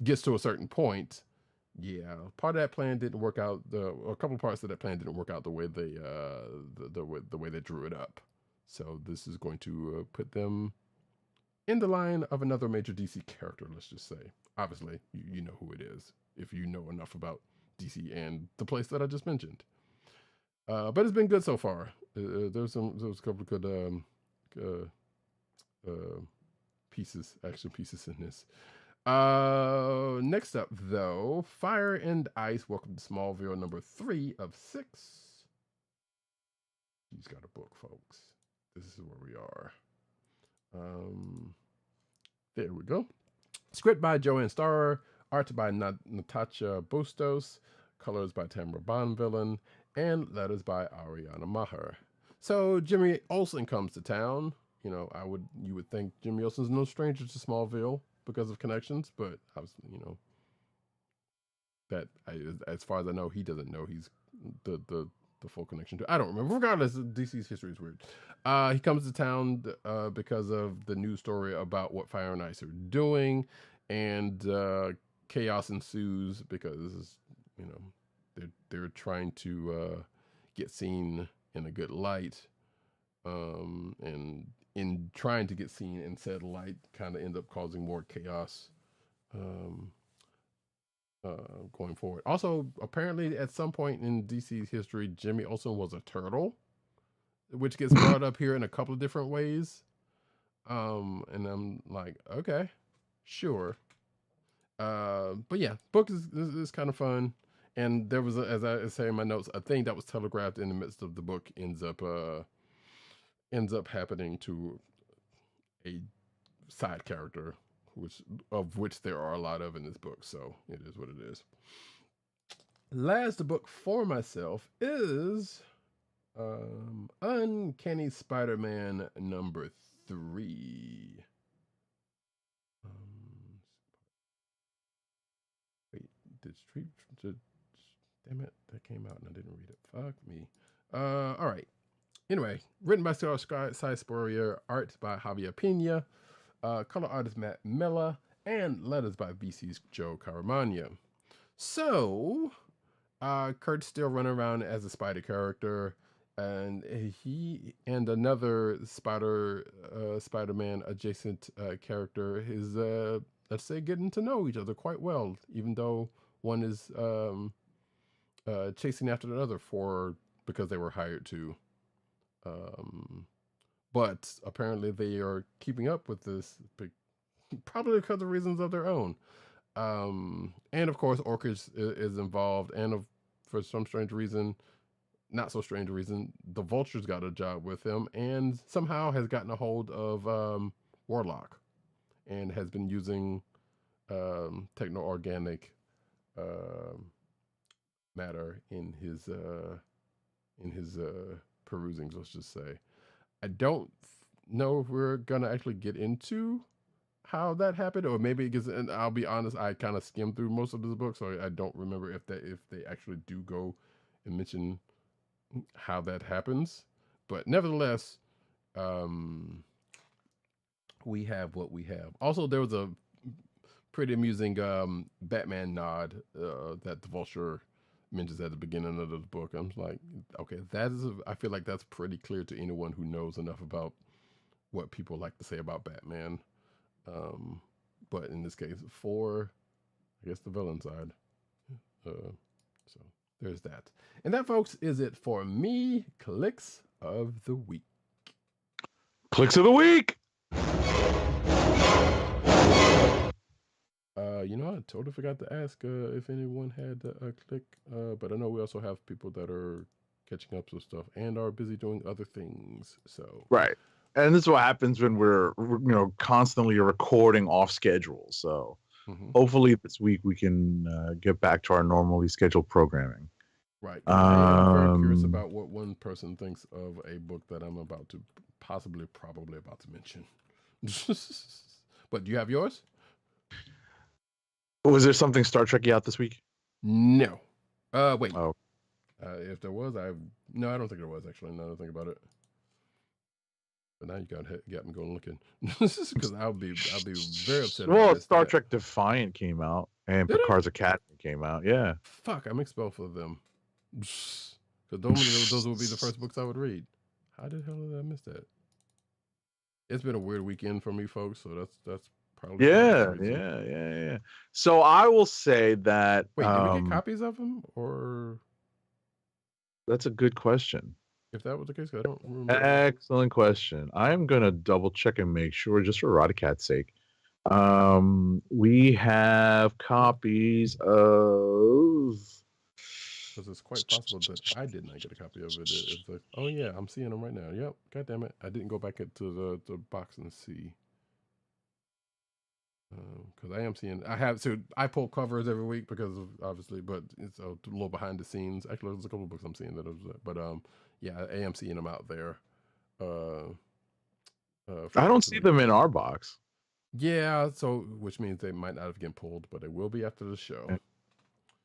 gets to a certain point. Yeah, part of that plan didn't work out. A couple of parts of that plan didn't work out the way they the way they drew it up. So this is going to put them in the line of another major DC character. Let's just say, obviously, you know who it is if you know enough about DC and the place that I just mentioned. But it's been good so far. There's a couple of good action pieces in this. Next up, though, Fire and Ice. Welcome to Smallville, number 3 of 6. He's got a book, folks. This is where we are. There we go. Script by Joanne Starr, art by Natasha Bustos, colors by Tamara Bonvillain, and letters by Ariana Maher. So Jimmy Olsen comes to town. You know, you would think Jimmy Olsen's no stranger to Smallville because of connections, but I was, as far as I know, he doesn't know he's the full connection to. I don't remember. Regardless, DC's history is weird. He comes to town because of the news story about what Fire and Ice are doing, and chaos ensues because they're trying to get seen in a good light, and in trying to get seen in said light, kind of end up causing more chaos. Going forward. Also, apparently at some point in DC's history, Jimmy Olsen was a turtle, which gets brought up here in a couple of different ways. And I'm like, okay, sure. But yeah, book is kind of fun. And there was, as I say in my notes, a thing that was telegraphed in the midst of the book ends up happening to a side character, which there are a lot of in this book, so it is what it is. Last book for myself is Uncanny Spider-Man number 3. Damn it, that came out and I didn't read it. Fuck me. All right. Anyway, written by Sarah Cy Spurrier, art by Javier Pena. Color artist Matt Miller, and letters by VC's Joe Caramagna. So, Kurt's still running around as a spider character, and he and another Spider-Man adjacent character is, let's say, getting to know each other quite well, even though one is chasing after the other because they were hired to. But apparently they are keeping up with this, probably because of reasons of their own. And of course, Orchis is involved, and for some strange reason, not so strange reason, the Vulture's got a job with him, and somehow has gotten a hold of Warlock, and has been using techno-organic matter in his perusings, let's just say. I don't know if we're gonna actually get into how that happened, or maybe because, and I'll be honest, I kind of skimmed through most of this book, so I don't remember if they actually do go and mention how that happens. But nevertheless, we have what we have. Also, there was a pretty amusing Batman nod that the Vulture mentions at the beginning of the book. I'm like, okay, I feel like that's pretty clear to anyone who knows enough about what people like to say about Batman. But in this case, for, I guess, the villain side. So there's that. And that, folks, is it for me. Kliqs of the week. Kliqs of the week. I totally forgot to ask if anyone had a click, but I know we also have people that are catching up with stuff and are busy doing other things. So right, and this is what happens when we're constantly recording off schedule. So hopefully this week we can get back to our normally scheduled programming. Right. I'm very curious about what one person thinks of a book that I'm about to probably about to mention. But do you have yours? Was there something Star Trek-y out this week? No. Wait. Oh. If there was, no, I don't think there was, actually, now that I think about it. But now you got me going looking. Because I'll be very upset. Well, Star Trek Defiant came out, and Picard's Academy came out. Yeah. Fuck, I mixed both of them. Because those would be the first books I would read. How the hell did I miss that? It's been a weird weekend for me, folks, so that's probably yeah. So I will say that. Wait, did we get copies of them, or? That's a good question. If that was the case, I don't remember. Excellent question. I'm gonna double check and make sure, just for Roddykat's sake. We have copies of. Because it's quite possible that I did not get a copy of it. It's like, oh yeah, I'm seeing them right now. Yep. God damn it. I didn't go back into the box and see. Because I am seeing, I pull covers every week because of, obviously, but it's a little behind the scenes. Actually, there's a couple of books I'm seeing that but yeah, I am seeing them out there. I don't see them in our box. Yeah, so which means they might not have getting pulled, but they will be after the show.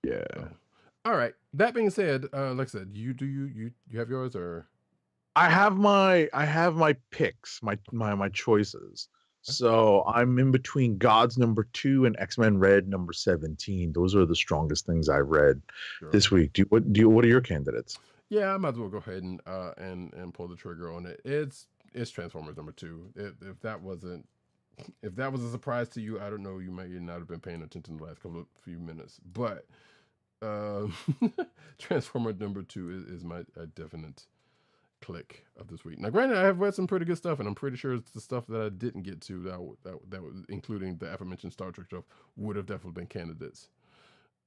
Yeah. So, all right. That being said, like I said, you have yours, or I have my picks, my choices. So I'm in between Gods #2 and X-Men Red #17. Those are the strongest things I read this week. What are your candidates? Yeah, I might as well go ahead and pull the trigger on it. It's Transformers #2. If that was a surprise to you, I don't know. You might not have been paying attention the last few minutes, but Transformers #2 is my definite click of this week. Now, granted, I have read some pretty good stuff, and I'm pretty sure it's the stuff that I didn't get to that was, including the aforementioned Star Trek stuff, would have definitely been candidates.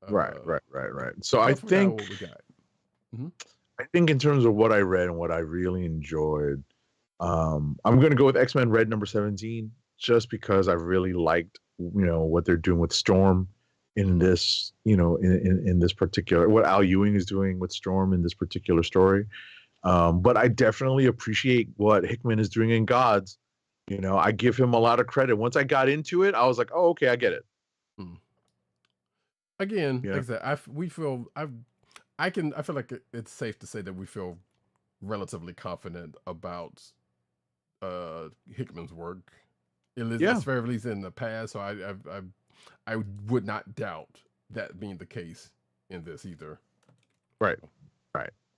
Right. So I think what we got. I think in terms of what I read and what I really enjoyed, I'm going to go with X-Men Red #17, just because I really liked, what they're doing with Storm in this, in this particular, what Al Ewing is doing with Storm in this particular story. But I definitely appreciate what Hickman is doing in Gods. I give him a lot of credit. Once I got into it, I was like, oh, okay, I get it. Again, like I said, I feel like it's safe to say that we feel relatively confident about Hickman's work. At least in the past. So I would not doubt that being the case in this either. Right.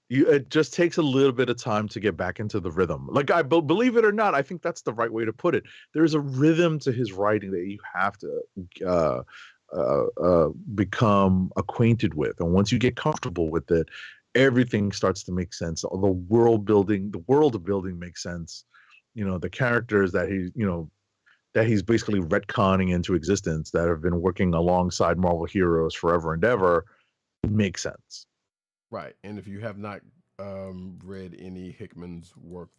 It just takes a little bit of time to get back into the rhythm. Like, I believe it or not, I think that's the right way to put it. There's a rhythm to his writing that you have to become acquainted with, and once you get comfortable with it, everything starts to make sense. The world building makes sense. The characters that he's basically retconning into existence that have been working alongside Marvel heroes forever and ever make sense. Right. And if you have not read any Hickman's work,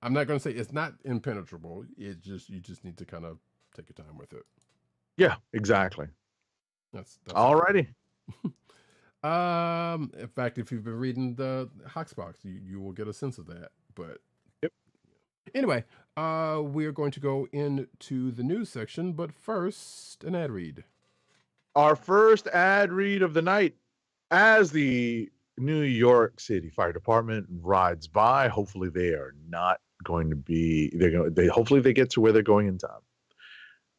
I'm not going to say it's not impenetrable. You just need to kind of take your time with it. Yeah, exactly. That's alrighty. In fact, if you've been reading the Hoxbox, you will get a sense of that. But yep. Anyway, we are going to go into the news section, but first, an ad read. Our first ad read of the night. As the New York City Fire Department rides by, hopefully they are not going to be. Hopefully they get to where they're going in time.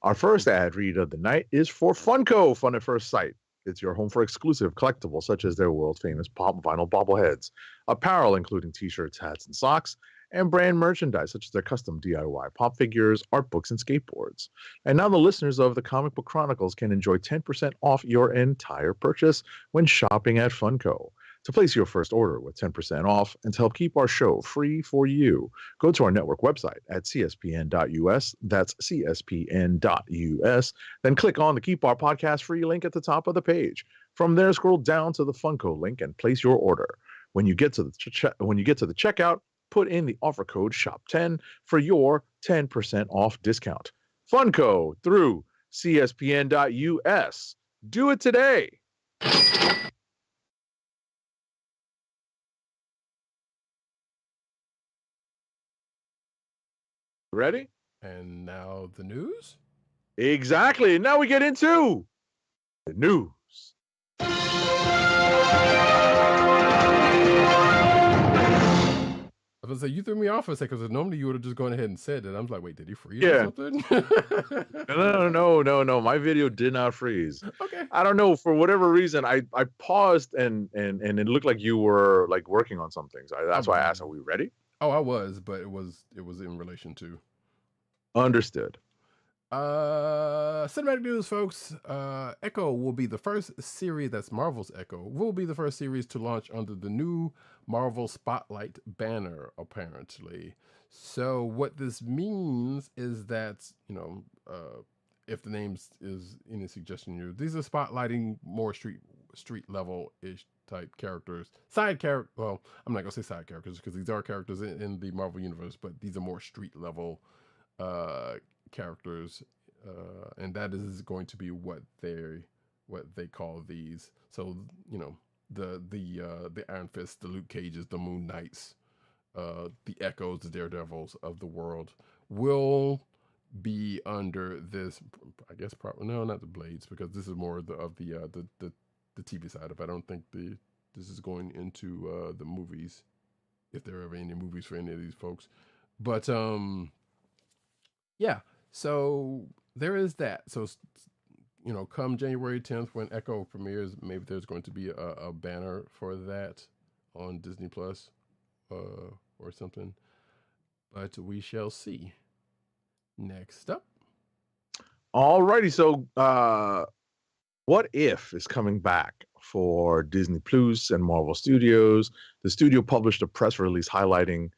Our first ad read of the night is for Funko, Fun at First Sight. It's your home for exclusive collectibles such as their world famous pop vinyl bobbleheads, apparel including t-shirts, hats, and socks, and brand merchandise such as their custom DIY pop figures, art books, and skateboards. And now the listeners of the Comic Book Chronicles can enjoy 10% off your entire purchase when shopping at Funko. To place your first order with 10% off and to help keep our show free for you, go to our network website at cspn.us. That's cspn.us. Then click on the Keep Our Podcast Free link at the top of the page. From there, scroll down to the Funko link and place your order. When you get to the checkout, put in the offer code SHOP10 for your 10% off discount. Funko through cspn.us. Do it today. Ready? And now the news? Exactly. Now we get into the news. I was going to say, you threw me off for a second, because normally you would have just gone ahead and said it. I was like, wait, did he freeze or something? No. My video did not freeze. Okay. I don't know. For whatever reason, I paused and it looked like you were like working on something. So that's why I asked, are we ready? Oh, I was, but it was in relation to. Understood. Cinematic news, folks. Echo will be the first series, that's Marvel's Echo, will be the first series to launch under the new Marvel Spotlight banner, apparently. So what this means is that, if the name is any suggestion here, these are spotlighting more street level ish type characters. Side character, well, I'm not gonna say side characters because these are characters in the Marvel universe, but these are more street level characters, and that is going to be what they call these. So the Iron Fist, the Luke Cages, the Moon Knights, the Echoes, the Daredevils of the world will be under this. I guess probably no, not the Blades, because this is more of the TV side of it. I don't think this is going into the movies, if there are ever any movies for any of these folks. But yeah, so there is that. So come January 10th when Echo premieres, maybe there's going to be a banner for that on Disney Plus or something. But we shall see. Next up. Alrighty, so What If is coming back for Disney Plus and Marvel Studios. The studio published a press release highlighting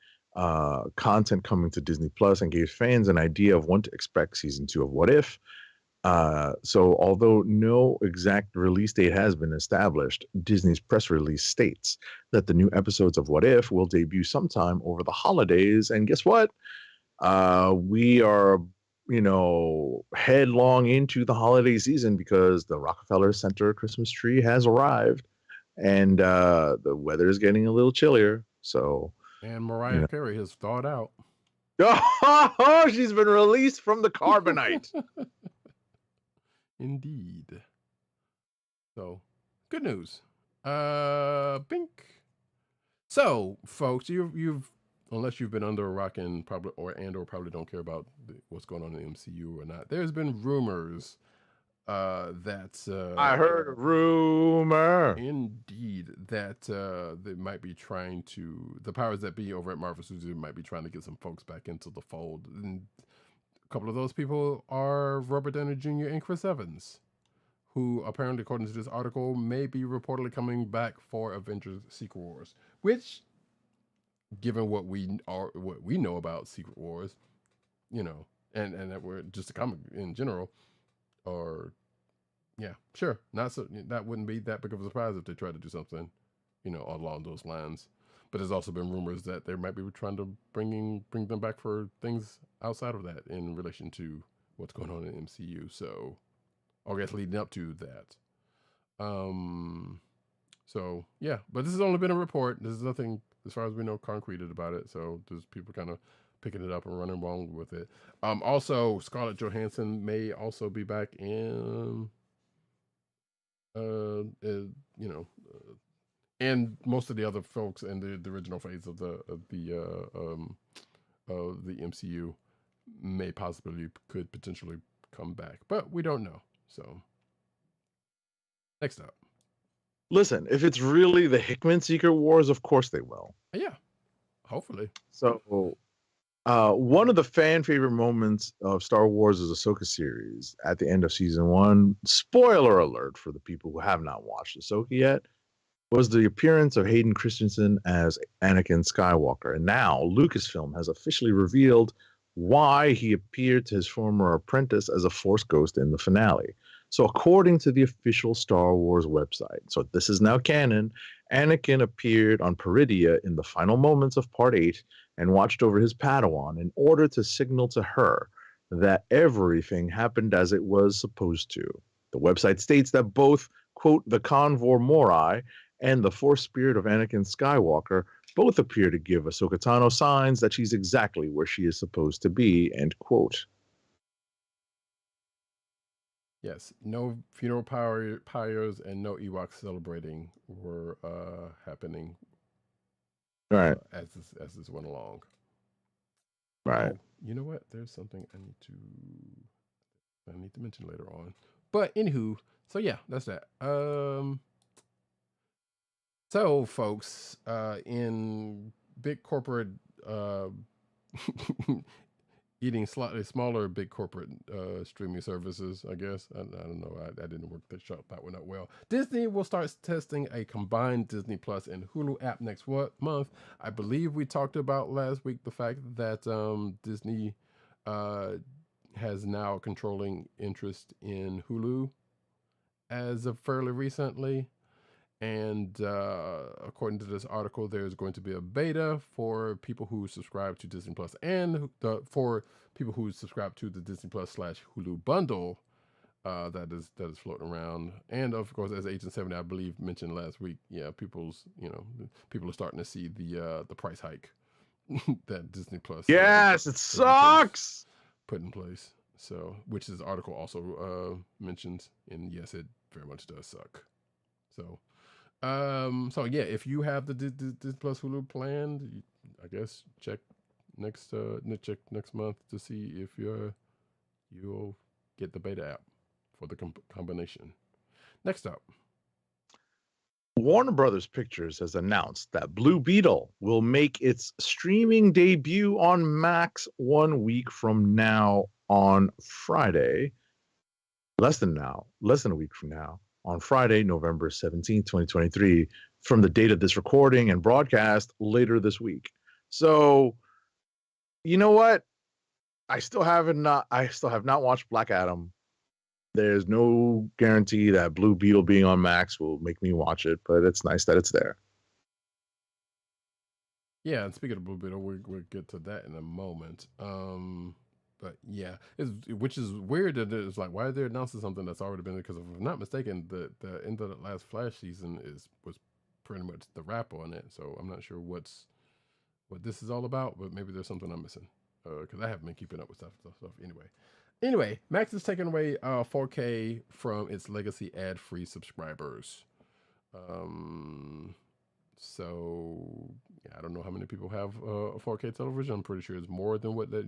content coming to Disney Plus and gave fans an idea of when to expect season 2 of What If. So although no exact release date has been established, Disney's press release states that the new episodes of What If will debut sometime over the holidays. And guess what? We are, headlong into the holiday season because the Rockefeller Center Christmas tree has arrived and the weather is getting a little chillier. So, and Mariah Carey has thawed out. Oh, she's been released from the carbonite. Indeed. So, good news. Bink. So, folks, you've unless you've been under a rock and probably don't care about what's going on in the MCU or not, there's been rumors that I heard a rumor. Indeed, that they might be trying to, the powers that be over at Marvel Studios might be trying to get some folks back into the fold. And a couple of those people are Robert Downey Jr. and Chris Evans, who apparently, according to this article, may be reportedly coming back for Avengers Secret Wars, which, given what we know about Secret Wars, and that we're just a comic in general, or yeah, sure, not so that wouldn't be that big of a surprise if they tried to do something, along those lines. But there's also been rumors that they might be trying to bring them back for things outside of that in relation to what's going on in MCU. So, I guess leading up to that. So yeah, but this has only been a report. There's nothing, as far as we know, concreted about it. So there's people kind of picking it up and running along with it. Also, Scarlett Johansson may also be back in, and most of the other folks in the original phase of the MCU could potentially come back, but we don't know. So next up. Listen, if it's really the Hickman Secret Wars, of course they will. Yeah, hopefully. So, one of the fan favorite moments of Star Wars' Ahsoka series at the end of season 1, spoiler alert for the people who have not watched Ahsoka yet, was the appearance of Hayden Christensen as Anakin Skywalker. And now Lucasfilm has officially revealed why he appeared to his former apprentice as a Force ghost in the finale. So according to the official Star Wars website, so this is now canon, Anakin appeared on Peridia in the final moments of Part 8 and watched over his Padawan in order to signal to her that everything happened as it was supposed to. The website states that both, quote, the Convor Morai and the Force Spirit of Anakin Skywalker both appear to give Ahsoka Tano signs that she's exactly where she is supposed to be, end quote. Yes, no funeral pyres and no Ewoks celebrating were happening. Right. As this went along. Right. Oh, you know what? There's something I need to mention later on. But anywho, so yeah, that's that. So folks, in big corporate eating slightly smaller big corporate streaming services, I guess. I don't know. I didn't work that one out well. Disney will start testing a combined Disney Plus and Hulu app next month. I believe we talked about last week the fact that Disney has now controlling interest in Hulu as of fairly recently. And according to this article, there's going to be a beta for people who subscribe to Disney Plus and for people who subscribe to the Disney Plus / Hulu bundle that is floating around. And of course, as Agent 70, I believe, mentioned last week, people are starting to see the price hike that Disney Plus. Yes, it sucks. Put in place. So, which this article also mentions, and yes, it very much does suck. So. Yeah, if you have the Disney Plus Hulu plan, I guess check next month to see if you'll get the beta app for the combination. Next up, Warner Brothers Pictures has announced that Blue Beetle will make its streaming debut on Max 1 week from now on Friday. Less than a week from now. On Friday, November 17th, 2023, from the date of this recording and broadcast later this week. So, you know what? I still have not watched Black Adam. There's no guarantee that Blue Beetle being on Max will make me watch it, but it's nice that it's there. Yeah, and speaking of Blue Beetle, we'll get to that in a moment. But yeah, which is weird that it's like, why are they announcing something that's already been there? Because if I'm not mistaken, the end of the last Flash season was pretty much the wrap on it. So I'm not sure what this is all about, but maybe there's something I'm missing. Because I haven't been keeping up with stuff. Anyway, Max is taking away 4K from its legacy ad-free subscribers. So yeah, I don't know how many people have a 4K television. I'm pretty sure it's more than what that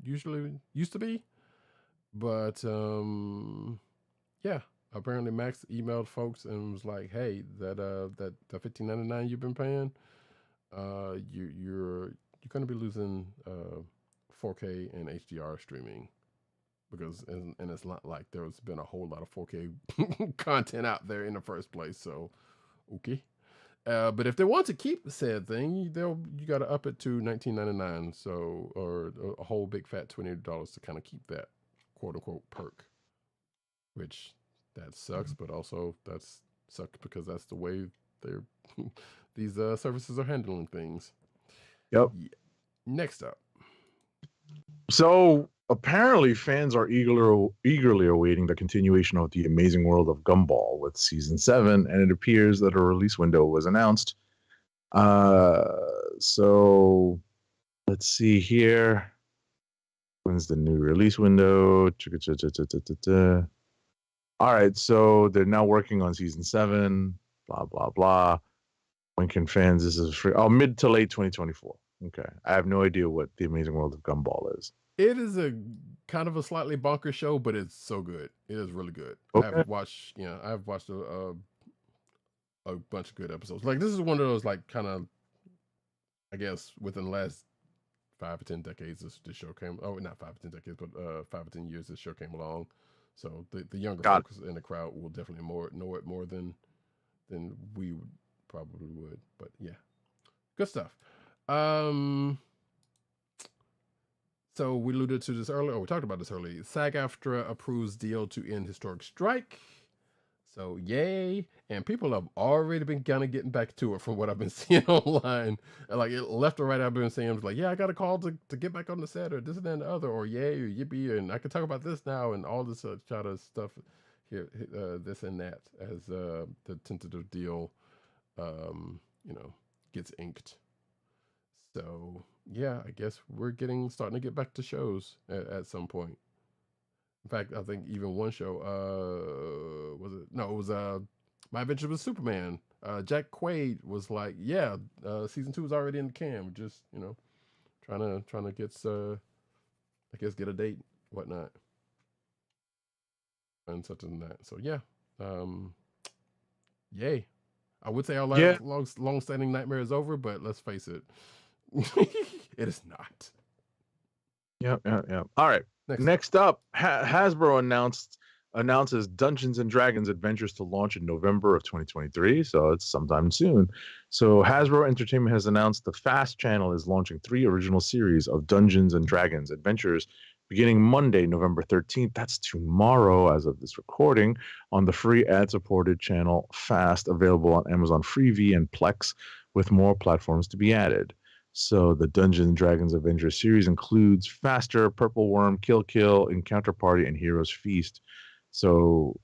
usually used to be. But yeah, apparently Max emailed folks and was like, "Hey, that $15.99 you've been paying, you're going to be losing 4K and HDR streaming." Because and it's not like there's been a whole lot of 4K content out there in the first place. So okay. But if they want to keep said thing, you got to up it to $19.99, so or a whole big fat $20 to kind of keep that quote unquote perk. Which that sucks, but also that's sucks because that's the way they're these services are handling things. Yep. Yeah. Next up. So apparently fans are eagerly awaiting the continuation of The Amazing World of Gumball with season 7, and it appears that a release window was announced. So let's see here. When's the new release window? All right, so they're now working on season 7, blah, blah, blah. When can fans, this is free? Oh, mid to late 2024. Okay. I have no idea what The Amazing World of Gumball is. It is a kind of a slightly bonkers show, but it's so good. It is really good. Okay. I've watched a bunch of good episodes. Like this is one of those like kind of, I guess within the last 5 or 10 decades, this show came. Oh, not 5 or 10 decades, but 5 or 10 years, this show came along. So the younger folks in the crowd will definitely know it more than we probably would. But yeah, good stuff. So we alluded to this earlier, or we talked about this earlier. SAG-AFTRA approves deal to end historic strike. So yay. And people have already been kind of getting back to it from what I've been seeing online. Like left or right, I've been saying, like, yeah, I got a call to get back on the set or this and that and the other, or yay or yippee, and I can talk about this now and all this kind of stuff here, this and that as the tentative deal, gets inked. So yeah, I guess we're starting to get back to shows at some point. In fact, I think even one show, it was My Adventure with Superman. Jack Quaid was like, yeah, season 2 is already in the can. We're just, trying to get, I guess, get a date, whatnot. And such and that. So yeah, yay. I would say our long-standing nightmare is over, but let's face it. It is not. Yep, yep, yep. All right. Next. Next up, Hasbro announces Dungeons and Dragons Adventures to launch in November of 2023, so it's sometime soon. So Hasbro Entertainment has announced the Fast Channel is launching 3 original series of Dungeons and Dragons Adventures beginning Monday, November 13th. That's tomorrow as of this recording on the free ad-supported channel Fast, available on Amazon Freevee and Plex, with more platforms to be added. So the Dungeons and Dragons Adventures series includes Faster, Purple Worm, Kill Kill, Encounter Party, and Heroes Feast. So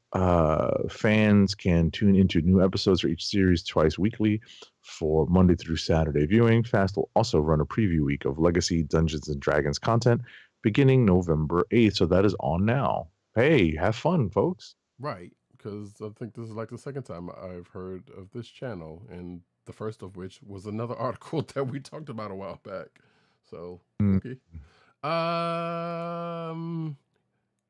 fans can tune into new episodes for each series twice weekly for Monday through Saturday viewing. Fast will also run a preview week of Legacy Dungeons and Dragons content beginning November 8th. So that is on now. Hey, have fun, folks. Right, because I think this is like the second time I've heard of this channel, and the first of which was another article that we talked about a while back. So, okay.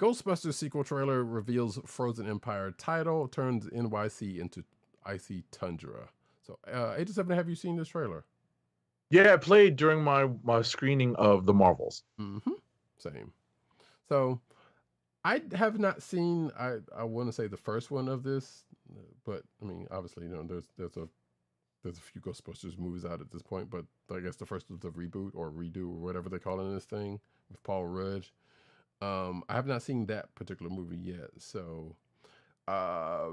Ghostbusters sequel trailer reveals Frozen Empire title, turns NYC into icy tundra. So, 87, have you seen this trailer? Yeah, I played during my screening of The Marvels. Mm-hmm. Same. So, I have not seen, I want to say the first one of this, but I mean, obviously, there's a few Ghostbusters movies out at this point, but I guess the first was the reboot or redo or whatever they're calling this thing with Paul Rudd. I have not seen that particular movie yet, so I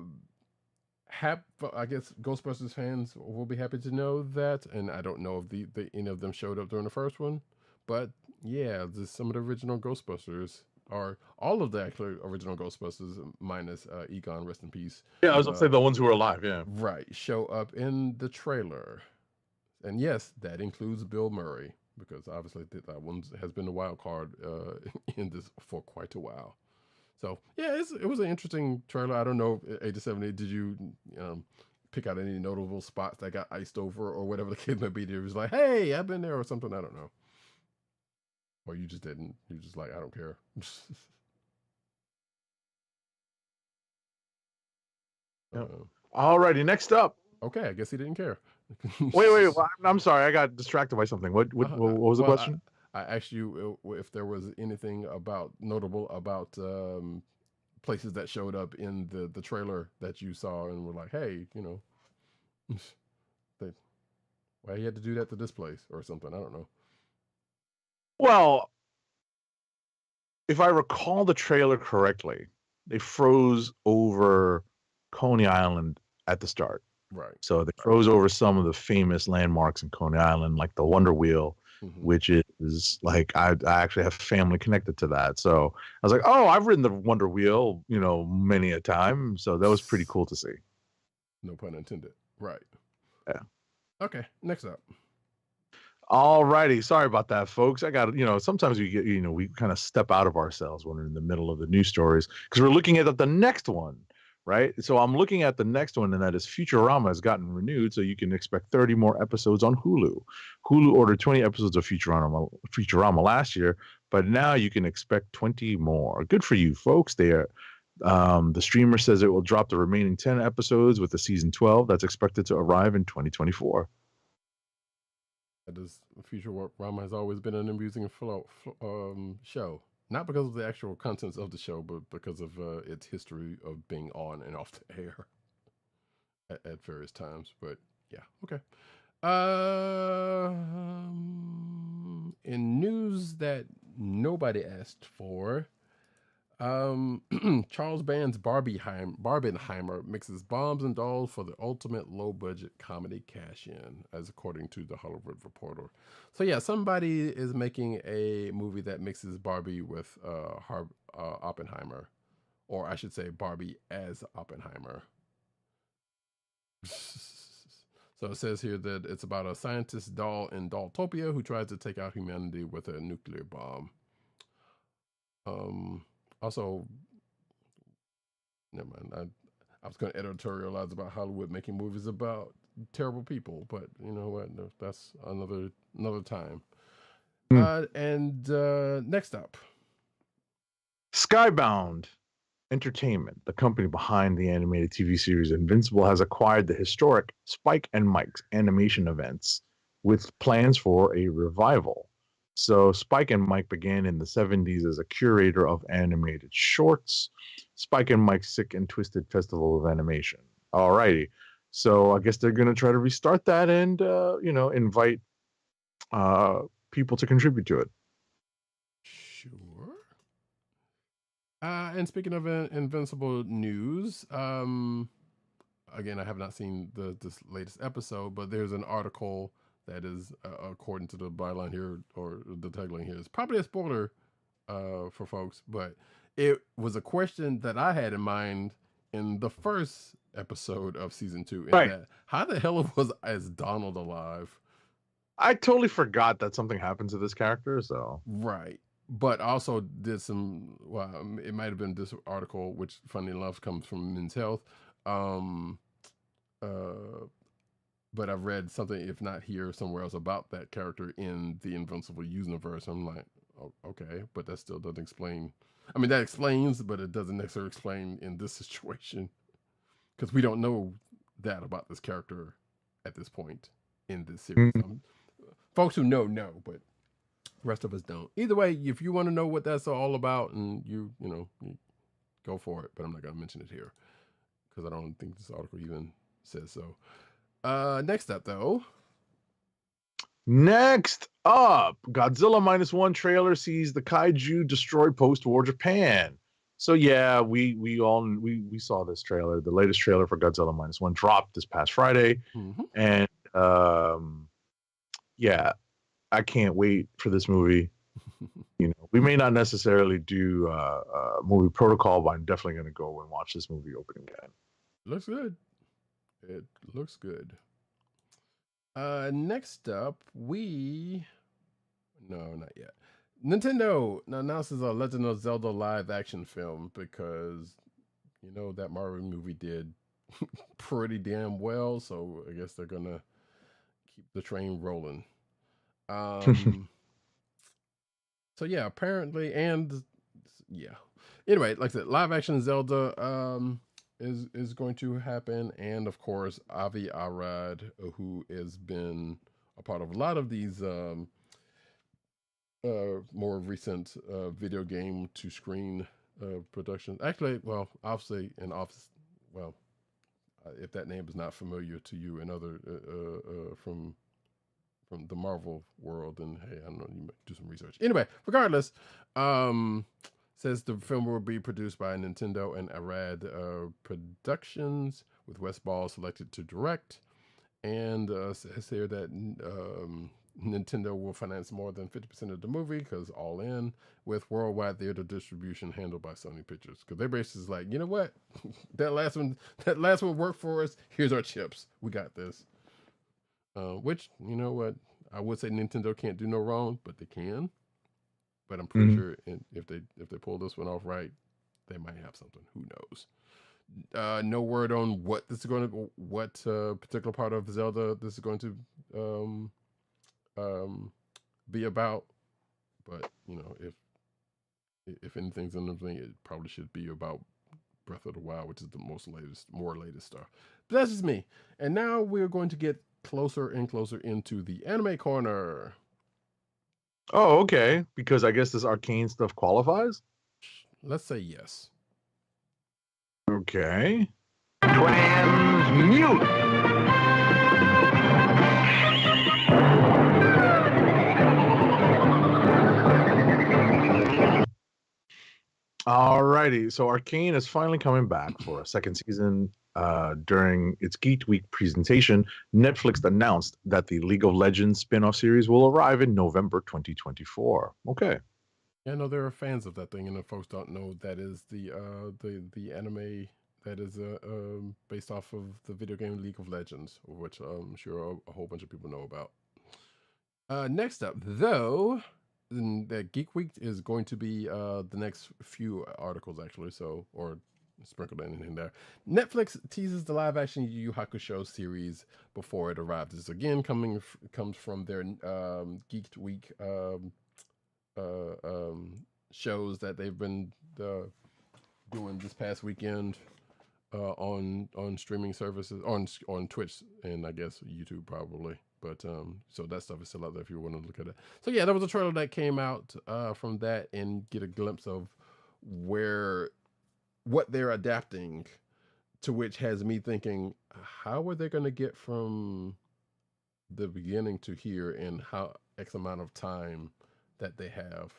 guess Ghostbusters fans will be happy to know that, and I don't know if any of them showed up during the first one, but yeah, some of the original Ghostbusters, or all of the actual original Ghostbusters minus Egon, rest in peace. Yeah, I was gonna say the ones who are alive. Yeah, right, show up in the trailer, and yes, that includes Bill Murray, because obviously that one has been a wild card in this for quite a while. So yeah, it was an interesting trailer. I don't know, 87, did you pick out any notable spots that got iced over or whatever the case may be? It was like, hey, I've been there or something. I don't know. Or you just didn't. You just like, I don't care. Alrighty, next up. Okay, I guess he didn't care. wait. I'm sorry, I got distracted by something. What was the question? I asked you if there was anything notable about places that showed up in the trailer that you saw and were like, hey, why you had to do that to this place or something. I don't know. Well, if I recall the trailer correctly, they froze over Coney Island at the start. Right. So they froze over some of the famous landmarks in Coney Island, like the Wonder Wheel, which is like, I actually have family connected to that. So I was like, oh, I've ridden the Wonder Wheel, many a time. So that was pretty cool to see. No pun intended. Right. Yeah. Okay. Next up. All righty. Sorry about that, folks. I got, sometimes we get, we kind of step out of ourselves when we're in the middle of the news stories because we're looking at the next one, right? So I'm looking at the next one, and that is Futurama has gotten renewed. So you can expect 30 more episodes on Hulu. Hulu ordered 20 episodes of Futurama last year, but now you can expect 20 more. Good for you, folks. The streamer says it will drop the remaining 10 episodes with the season 12 that's expected to arrive in 2024. Futurama has always been an amusing show. Not because of the actual contents of the show, but because of its history of being on and off the air at various times. But yeah, okay. In news that nobody asked for, Charles Band's Barbenheimer mixes bombs and dolls for the ultimate low-budget comedy cash-in, as according to the Hollywood Reporter. So yeah, somebody is making a movie that mixes Barbie with Oppenheimer, or I should say Barbie as Oppenheimer. So it says here that it's about a scientist doll in Dolltopia who tries to take out humanity with a nuclear bomb. Also, never mind. I was going to editorialize about Hollywood making movies about terrible people, but you know what? No, that's another time. And next up, Skybound Entertainment, the company behind the animated TV series Invincible, has acquired the historic Spike and Mike's animation events with plans for a revival. So Spike and Mike began in the 70s as a curator of animated shorts. Spike and Mike's Sick and Twisted Festival of Animation. Alrighty. So I guess they're gonna try to restart that and invite people to contribute to it. Sure. And speaking of Invincible news, again, I have not seen this latest episode, but there's an article that is, according to the byline here, or the tagline here, is probably a spoiler for folks, but it was a question that I had in mind in the first episode of season 2. Right. That, how the hell is Donald alive? I totally forgot that something happened to this character, so. Right. But also did some, well, it might have been this article, which funny enough comes from Men's Health. But I've read something, if not here, somewhere else about that character in the Invincible universe. I'm like, oh, okay, but that still doesn't explain. I mean, that explains, but it doesn't necessarily explain in this situation, because we don't know that about this character at this point in this series. Folks who know, but the rest of us don't. Either way, if you want to know what that's all about, and you go for it, but I'm not going to mention it here because I don't think this article even says so. Next up, though. Next up, Godzilla -1 trailer sees the kaiju destroy post-war Japan. So yeah, we saw this trailer. The latest trailer for Godzilla -1 dropped this past Friday, and yeah, I can't wait for this movie. We may not necessarily do movie protocol, but I'm definitely going to go and watch this movie opening weekend. Looks good. It looks good. Next up, no, not yet. Nintendo announces a Legend of Zelda live action film because that Mario movie did pretty damn well, so I guess they're gonna keep the train rolling. So yeah, apparently, and yeah. Anyway, like I said, live action Zelda is going to happen, and of course, Avi Arad, who has been a part of a lot of these more recent video game to screen productions. Actually, well, obviously, if that name is not familiar to you and other from the Marvel world, then hey, I don't know, you might do some research. Anyway, regardless, says the film will be produced by Nintendo and Arad Productions, with Wes Ball selected to direct, and says here that Nintendo will finance more than 50% of the movie, because all in, with worldwide theater distribution handled by Sony Pictures. Because they're basically like, you know what, that last one worked for us. Here's our chips. We got this. Which, you know what, I would say Nintendo can't do no wrong, but they can. But I'm pretty sure if they pull this one off right, they might have something. Who knows? No word on what particular part of Zelda this is going to be about. But if anything's in the thing, it probably should be about Breath of the Wild, which is the more latest stuff. But that's just me. And now we're going to get closer and closer into the anime corner. Oh, okay. Because I guess this arcane stuff qualifies? Let's say yes. Okay. Transmute. Alrighty. So Arcane is finally coming back for a second season. During its Geeked Week presentation, Netflix announced that the League of Legends spin-off series will arrive in November 2024. Okay. Yeah, no, there are fans of that thing, and if folks don't know, that is the anime that is based off of the video game League of Legends, which I'm sure a whole bunch of people know about. Next up, though, that Geek Week is going to be the next few articles, actually, or sprinkled in there. Netflix teases the live-action Yu Yu Hakusho series before it arrives. This again comes from their Geeked Week shows that they've been doing this past weekend on streaming services, on Twitch, and I guess YouTube probably. But so that stuff is still out there if you want to look at it. So yeah, there was a trailer that came out from that and get a glimpse of what they're adapting, to which has me thinking, how are they going to get from the beginning to here in how X amount of time that they have,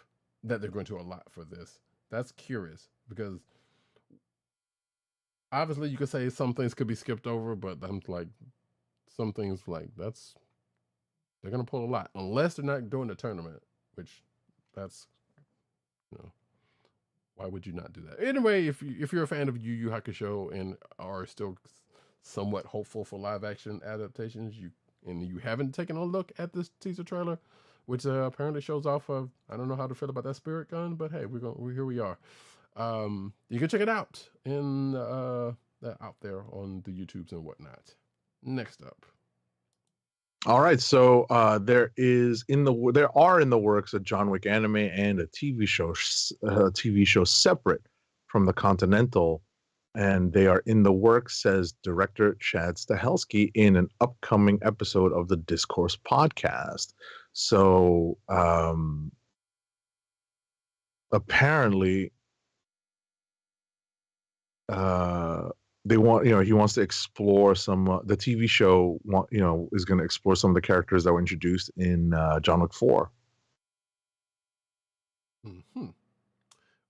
that they're going to allot for this? That's curious, because obviously you could say some things could be skipped over, but I'm like, some things like they're going to pull a lot, unless they're not doing the tournament, which that's, why would you not do that? Anyway, if you're a fan of Yu Yu Hakusho and are still somewhat hopeful for live action adaptations, you haven't taken a look at this teaser trailer, which apparently shows off of, I don't know how to feel about that spirit gun, but hey, here we are. You can check it out out there on the YouTubes and whatnot. Next up. All right, so there are in the works a John Wick anime and a TV show separate from the Continental, and they are in the works, says director Chad Stahelski in an upcoming episode of the Discourse podcast. So apparently, he wants to explore some. The TV show, is going to explore some of the characters that were introduced in John Wick 4. Mm-hmm.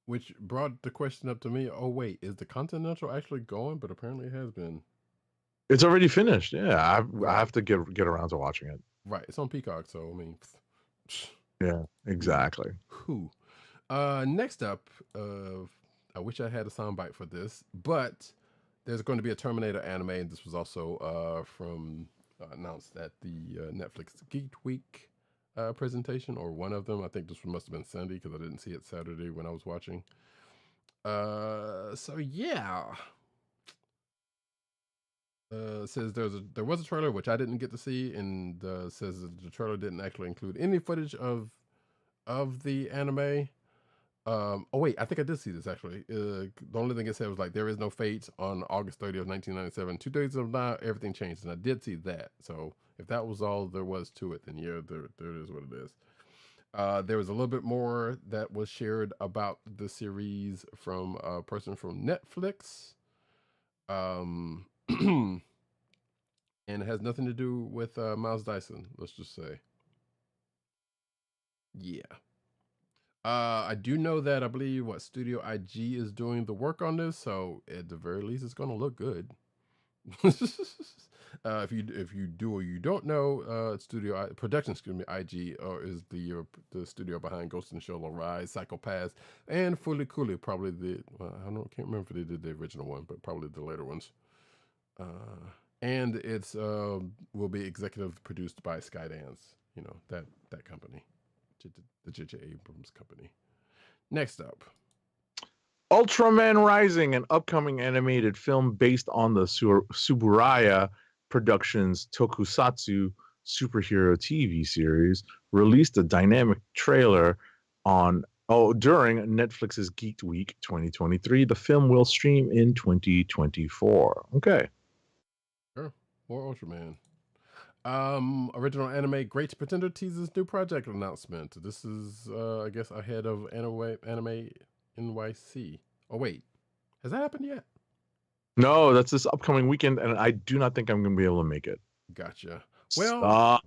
Which brought the question up to me. Oh wait, is the Continental actually going? But apparently it has been. It's already finished. Yeah, I have to get around to watching it. Right, it's on Peacock, so I mean. Yeah, exactly. Who? Next up, I wish I had a soundbite for this, but there's going to be a Terminator anime, and this was also announced at the Netflix Geeked Week presentation, or one of them. I think this one must have been Sunday because I didn't see it Saturday when I was watching. So yeah. Says there was a trailer which I didn't get to see, and says that the trailer didn't actually include any footage of the anime. Oh wait, I think I did see this actually. The only thing it said was like, there is no fate on August 30th, 1997. 2 days from now, everything changed, and I did see that. So if that was all there was to it, then yeah, there it is what it is. There was a little bit more that was shared about the series from a person from Netflix. And it has nothing to do with Miles Dyson, let's just say. Yeah. I do know that I believe Studio IG is doing the work on this, so at the very least, it's going to look good. If you do or you don't know, Studio Production, IG is the studio behind Ghost in the Shell, Rise, Psychopaths, and Fully Cooley. Probably can't remember if they did the original one, but probably the later ones. And it's will be executive produced by Skydance, that company. The J.J. Abrams company. Next up, Ultraman Rising, an upcoming animated film based on the Suburaya Productions tokusatsu superhero TV series, released a dynamic trailer during Netflix's Geeked Week 2023. The film will stream in 2024. Okay. Sure. More Ultraman. Original anime Great Pretender teases new project announcement. This is I guess ahead of Anime NYC. Oh wait, has that happened yet? No, that's this upcoming weekend, and I do not think I'm going to be able to make it. Gotcha. Well,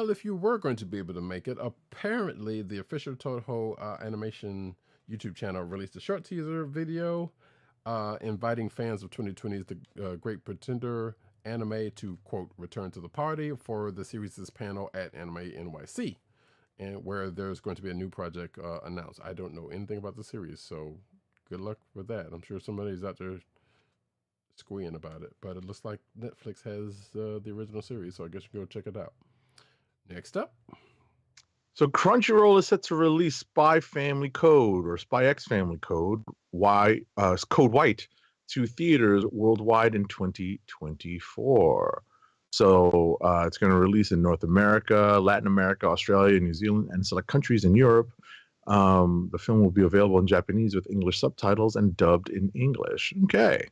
if you were going to be able to make it, apparently the official Toho animation YouTube channel released a short teaser video inviting fans of 2020's The Great Pretender Anime to, quote, return to the party for the series' panel at Anime NYC, and where there's going to be a new project announced. I don't know anything about the series, so good luck with that. I'm sure somebody's out there squealing about it, but it looks like Netflix has the original series, so I guess you can go check it out. Next up. So Crunchyroll is set to release Spy Family Code, or Spy X Family Code, Code White, to theaters worldwide in 2024. So it's going to release in North America, Latin America, Australia, New Zealand, and select countries in Europe. The film will be available in Japanese with English subtitles and dubbed in English. Okay.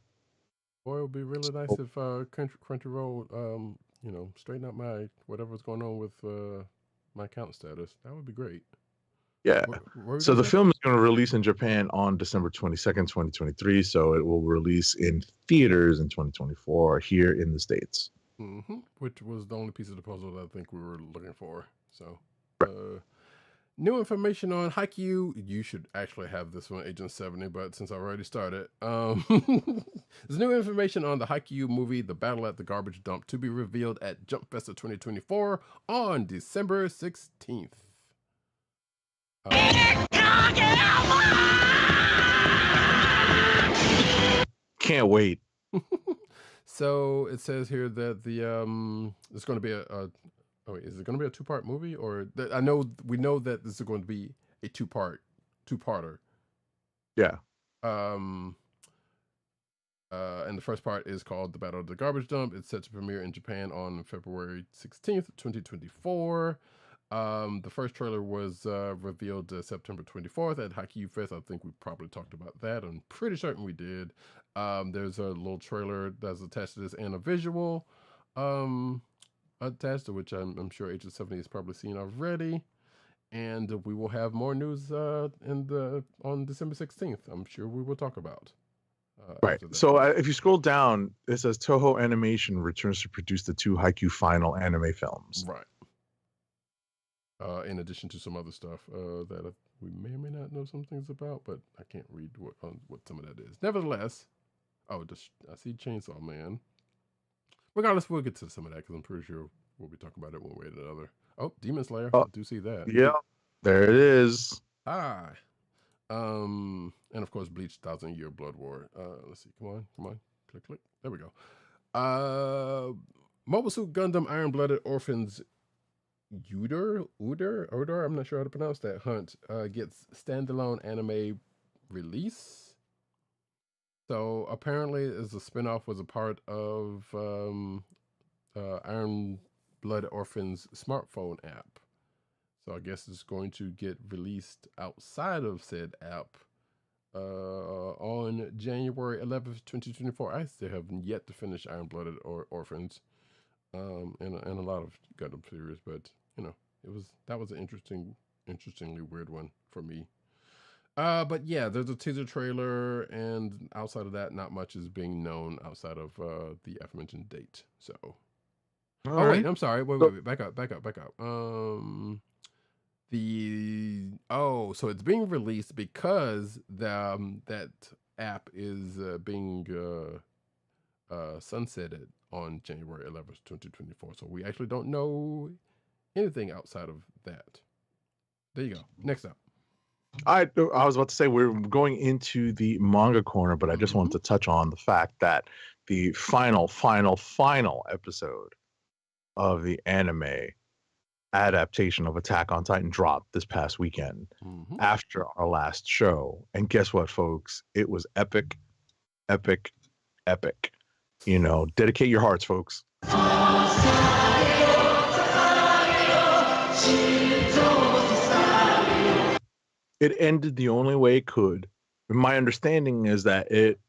Boy, it would be really nice if Crunchyroll straighten out my whatever's going on with my account status. That would be great. Yeah. Where we So gonna the say? film is going to release in Japan on December 22nd, 2023. So it will release in theaters in 2024 here in the States. Which was the only piece of the puzzle that I think we were looking for. So, Right. new information on Haikyuu. You should actually have this one, Agent 70, but since I already started, there's new information on the Haikyuu movie, The Battle at the Garbage Dump, to be revealed at Jump Festa 2024 on December 16th. Can't wait. So it says here that it's going to be is it going to be a 2-part movie, or we know that this is going to be a two-parter. Yeah. And the first part is called The Battle of the Garbage Dump. It's set to premiere in Japan on February 16th, 2024. The first trailer was revealed September 24th at Haikyuu Fest. I think we probably talked about that. I'm pretty certain we did. There's a little trailer that's attached to this and a visual attached to, which I'm sure Agent 70 has probably seen already. And we will have more news on December 16th. I'm sure we will talk about. Right. So if you scroll down, it says Toho Animation returns to produce the 2 Haikyuu final anime films. Right. In addition to some other stuff that we may or may not know some things about, but I can't read what some of that is. Nevertheless, I see Chainsaw Man. Regardless, we'll get to some of that because I'm pretty sure we'll be talking about it one way or another. Oh, Demon Slayer. I do see that. Yeah, there it is. And of course, Bleach 1000-Year Blood War. Let's see. Come on. Click. There we go. Mobile Suit Gundam Iron Blooded Orphans Uder, I'm not sure how to pronounce that. Hunt gets standalone anime release. So apparently, as a spinoff, was a part of Iron Blood Orphans smartphone app. So I guess it's going to get released outside of said app on January 11th, 2024. I still have yet to finish Iron Blooded Orphans. And a lot of Gundam series, but that was an interestingly weird one for me. But yeah, there's a teaser trailer, and outside of that, not much is being known outside of the aforementioned date. So, wait, I'm sorry, wait, back up. So it's being released because that app is being sunsetted on January 11th, 2024. So we actually don't know anything outside of that. There you go. Next up. I was about to say we're going into the manga corner, but I just wanted to touch on the fact that the final episode of the anime adaptation of Attack on Titan dropped this past weekend after our last show. And guess what, folks? It was epic. Dedicate your hearts, folks. It ended the only way it could. My understanding is that it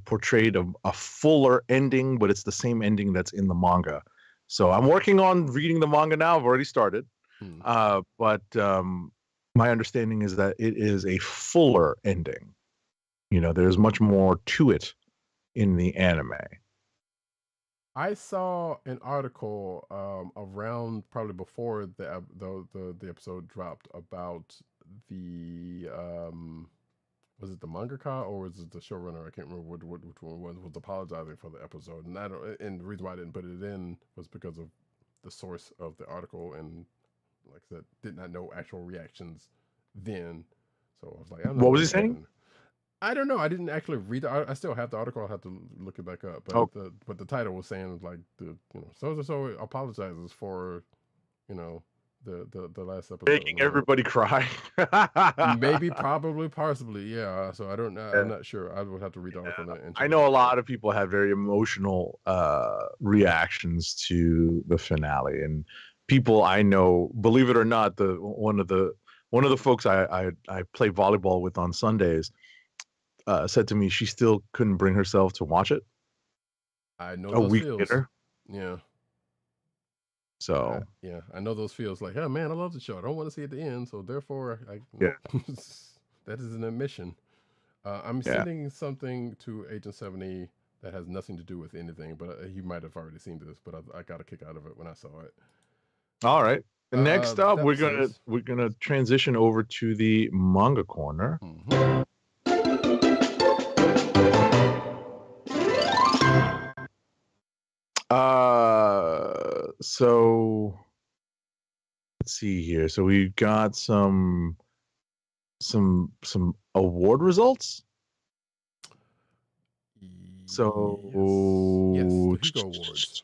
portrayed a fuller ending, but it's the same ending that's in the manga. So I'm working on reading the manga now. I've already started. But my understanding is that it is a fuller ending. There's much more to it in the anime. I saw an article around probably before the episode dropped about the was it the mangaka or was it the showrunner? I can't remember which one was apologizing for the episode, and the reason why I didn't put it in was because of the source of the article, and like I said, did not know actual reactions then. So I was like, what was he saying? I don't know. I didn't actually read the I still have the article. I'll have to look it back up. But the title was saying like so apologizes for the last episode. Making everybody cry. Maybe, probably, possibly, yeah. So I don't know. I'm not sure. I would have to read the article. I know a lot of people had very emotional reactions to the finale, and people I know, believe it or not, one of the folks I play volleyball with on Sundays said to me she still couldn't bring herself to watch it. I know a those week feels. later. Yeah. So Yeah, I know those feels like, oh man, I love the show. I don't want to see it at the end, so therefore, Yeah. nope. That is an admission. I'm Yeah. sending something to Agent 70 that has nothing to do with anything, but he might have already seen this, but I got a kick out of it when I saw it. all right. Next up, that we're gonna transition over to the manga corner. Mhm. So let's see here. So we've got some award results. So Yes, the Hugo Awards.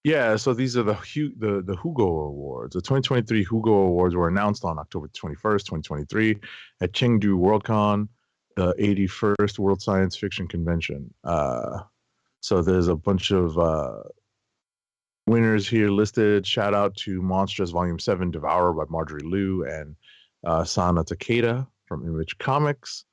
Yeah, so these are the Hugo Awards. The 2023 Hugo Awards were announced on October 21st, 2023 at Chengdu Worldcon, the 81st World Science Fiction Convention. So there's a bunch of winners here listed. Shout out to Monstrous Volume 7, Devourer by Marjorie Liu and Sana Takeda from Image Comics.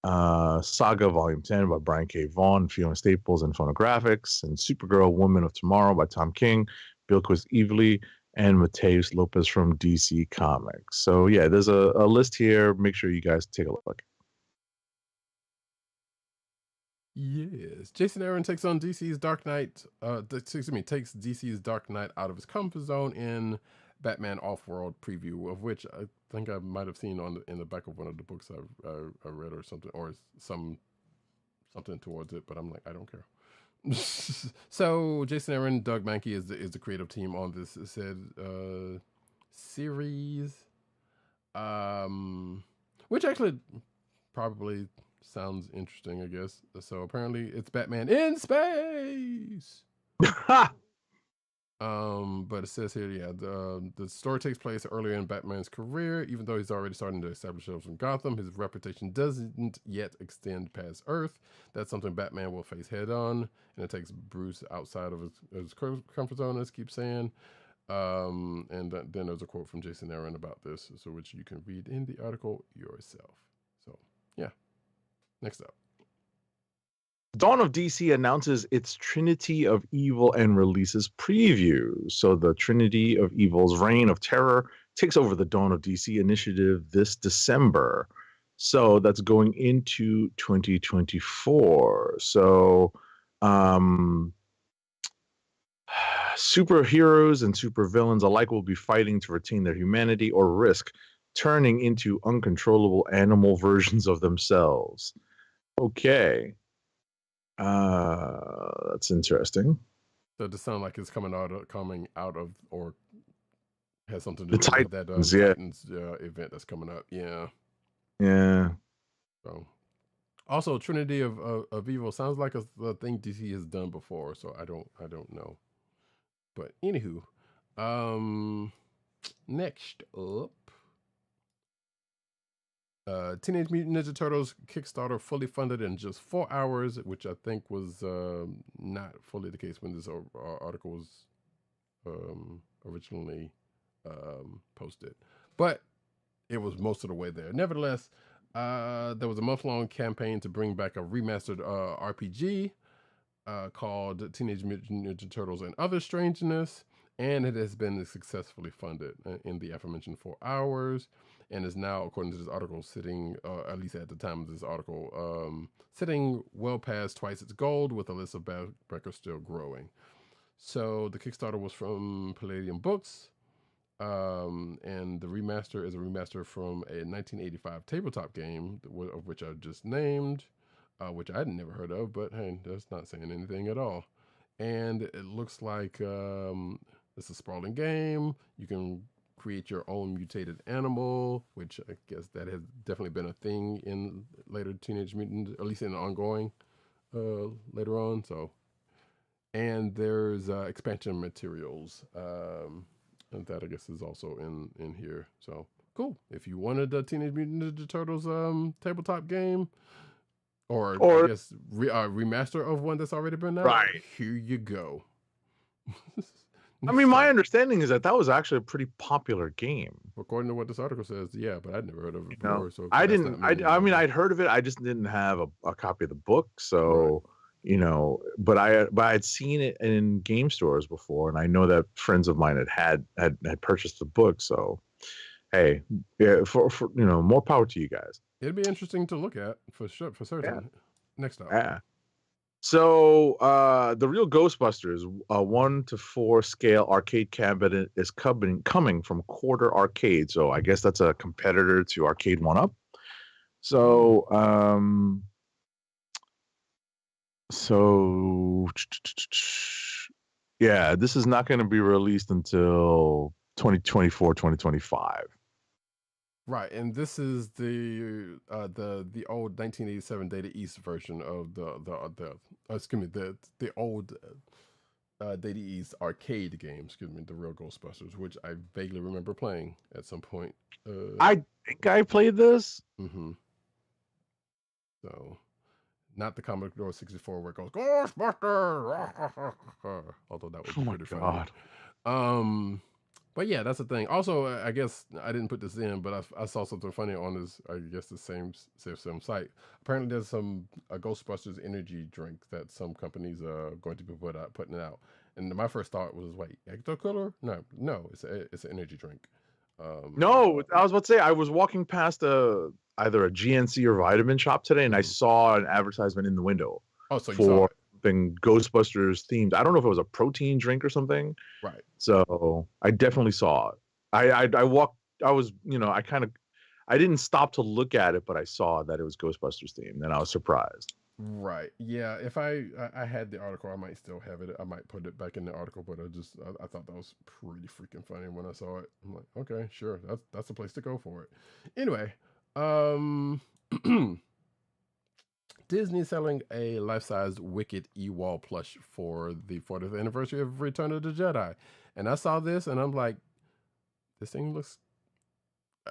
Saga Volume 10 by Brian K. Vaughan, Fiona Staples, and Phonographics, and Supergirl Woman of Tomorrow by Tom King, Bilquis Evely, and Mateus Lopez from DC Comics. So yeah, there's a list here. Make sure you guys take a look. Yes, Jason Aaron takes on DC's Dark Knight. Takes DC's Dark Knight out of his comfort zone in Batman Off-World preview, of which I think I might have seen in the back of one of the books I read or something, or something towards it. But I'm like, I don't care. So Jason Aaron, Doug Mankey is the creative team on this said series, which actually probably sounds interesting, I guess. So apparently it's Batman in space. But it says here, yeah, the story takes place earlier in Batman's career. Even though he's already starting to establish himself in Gotham, his reputation doesn't yet extend past Earth. That's something Batman will face head on, and it takes Bruce outside of his comfort zone, as keeps saying. And then there's a quote from Jason Aaron about this, so which you can read in the article yourself. So yeah, next up. Dawn of DC announces its Trinity of Evil and releases previews. So the Trinity of Evil's Reign of Terror takes over the Dawn of DC initiative this December. So that's going into 2024. So superheroes and supervillains alike will be fighting to retain their humanity or risk turning into uncontrollable animal versions of themselves. Okay. That's interesting. So it sounds like it's coming out of, or has something to do Titans, with that Titans event that's coming up. Yeah. Yeah. So, also Trinity of Evil sounds like a thing DC has done before. So I don't know. But anywho, next up. Teenage Mutant Ninja Turtles Kickstarter fully funded in just 4 hours, which I think was not fully the case when this article was originally posted. But it was most of the way there. Nevertheless, there was a month-long campaign to bring back a remastered RPG called Teenage Mutant Ninja Turtles and Other Strangeness, and it has been successfully funded in the aforementioned 4 hours. And is now, according to this article, sitting, at least at the time of this article, sitting well past twice its goal, with a list of backers still growing. So the Kickstarter was from Palladium Books, and the remaster is a remaster from a 1985 tabletop game, of which I just named, which I'd never heard of, but hey, that's not saying anything at all. And it looks like it's a sprawling game. You can create your own mutated animal, which I guess that has definitely been a thing in later Teenage Mutant, at least in the ongoing later on. So, and there's expansion materials, and that I guess is also in here. So cool. If you wanted the Teenage Mutant Ninja Turtles tabletop game, or I guess remaster of one that's already been out, right here you go. I mean, my understanding is that was actually a pretty popular game. According to what this article says, yeah, but I'd never heard of it before. No, so I didn't. I mean, I'd heard of it. I just didn't have a copy of the book. So, But I had seen it in game stores before, and I know that friends of mine had purchased the book. So, hey, yeah, for more power to you guys. It'd be interesting to look at for sure, for certain. Yeah. Next up. Yeah. So, the real Ghostbusters 1 to 4 scale arcade cabinet is coming from Quarter Arcade. So I guess that's a competitor to Arcade 1-Up. So, yeah, this is not going to be released until 2024, 2025. Right, and this is the old 1987 Data East version of the old Data East arcade game. Excuse me, the real Ghostbusters, which I vaguely remember playing at some point. I think I played this. Mm-hmm. So, not the Commodore 64 where it goes Ghostbusters, although that would be pretty funny. But yeah, that's the thing. Also, I guess I didn't put this in, but I saw something funny on this. I guess the same site. Apparently, there's some Ghostbusters energy drink that some companies are going to be putting out. And my first thought was, wait, Ecto Cooler? No, it's an energy drink. No, I was about to say I was walking past either a GNC or vitamin shop today, and I saw an advertisement in the window. Oh, so you saw it. Something Ghostbusters themed. I don't know if it was a protein drink or something. Right. So I definitely saw it. I walked. I was, I didn't stop to look at it, but I saw that it was Ghostbusters themed, and I was surprised. Right. Yeah. If I had the article, I might still have it. I might put it back in the article, but I thought that was pretty freaking funny when I saw it. I'm like, okay, sure, that's the place to go for it. Anyway, Disney selling a life-size Wicked E-Wall plush for the 40th anniversary of Return of the Jedi, and I saw this and I'm like, this thing looks.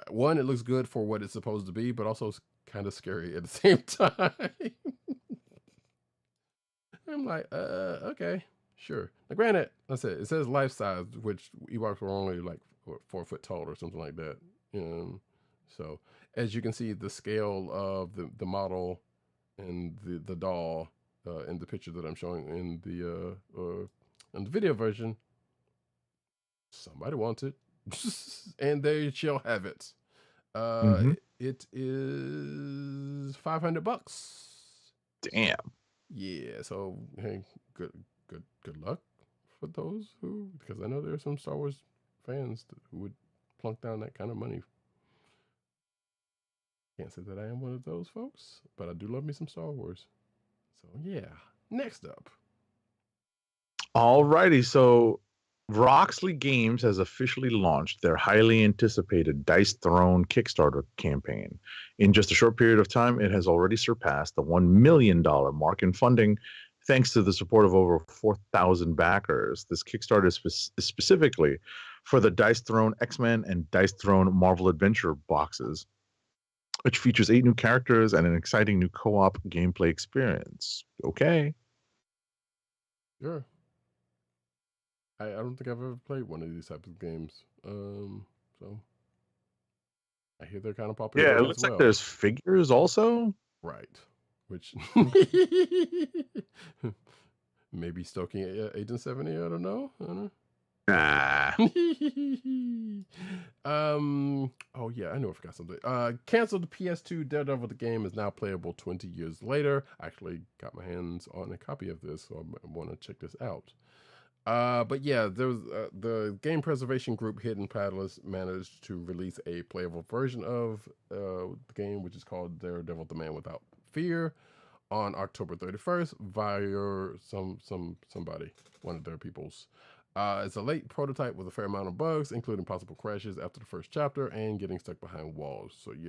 One, it looks good for what it's supposed to be, but also it's kind of scary at the same time. I'm like, okay, sure. Now, granted, that's it. It says life size, which Ewoks were only like 4 foot tall or something like that. So as you can see, the scale of the model and the doll in the picture that I'm showing in the video version, somebody wants it, and they shall have it. It is $500. Damn. Yeah, so hey, good luck for those because I know there are some Star Wars fans who would plunk down that kind of money. Can't say that I am one of those folks, but I do love me some Star Wars. So yeah, next up. Alrighty, so Roxley Games has officially launched their highly anticipated Dice Throne Kickstarter campaign. In just a short period of time, it has already surpassed the $1 million mark in funding, thanks to the support of over 4,000 backers. This Kickstarter is specifically for the Dice Throne X-Men and Dice Throne Marvel Adventure boxes, which features 8 new characters and an exciting new co-op gameplay experience. Okay. Sure. I don't think I've ever played one of these types of games. So I hear they're kind of popular. Yeah, it looks like there's figures also. Right. Which maybe stoking Agent 70, I don't know. Nah. Oh yeah, I know I forgot something. Canceled PS2 Daredevil the game is now playable 20 years later. I actually got my hands on a copy of this, so I want to check this out. But yeah, there was the game preservation group Hidden Paddlers managed to release a playable version of the game, which is called Daredevil the Man Without Fear, on October 31st via somebody, one of their peoples. It's a late prototype with a fair amount of bugs, including possible crashes after the first chapter and getting stuck behind walls. So, it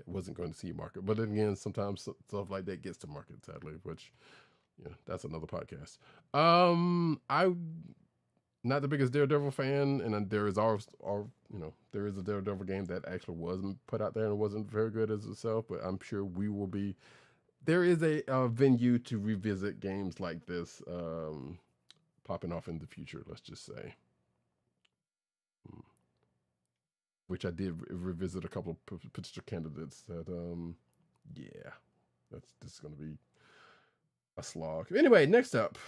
wasn't going to see market. But then again, sometimes stuff like that gets to market, sadly, which, that's another podcast. I'm not the biggest Daredevil fan, and there is there is a Daredevil game that actually wasn't put out there and wasn't very good as itself, but I'm sure we will be. There is a venue to revisit games like this popping off in the future, let's just say. Which I did revisit a couple of potential candidates that, that's going to be a slog. Anyway, next up.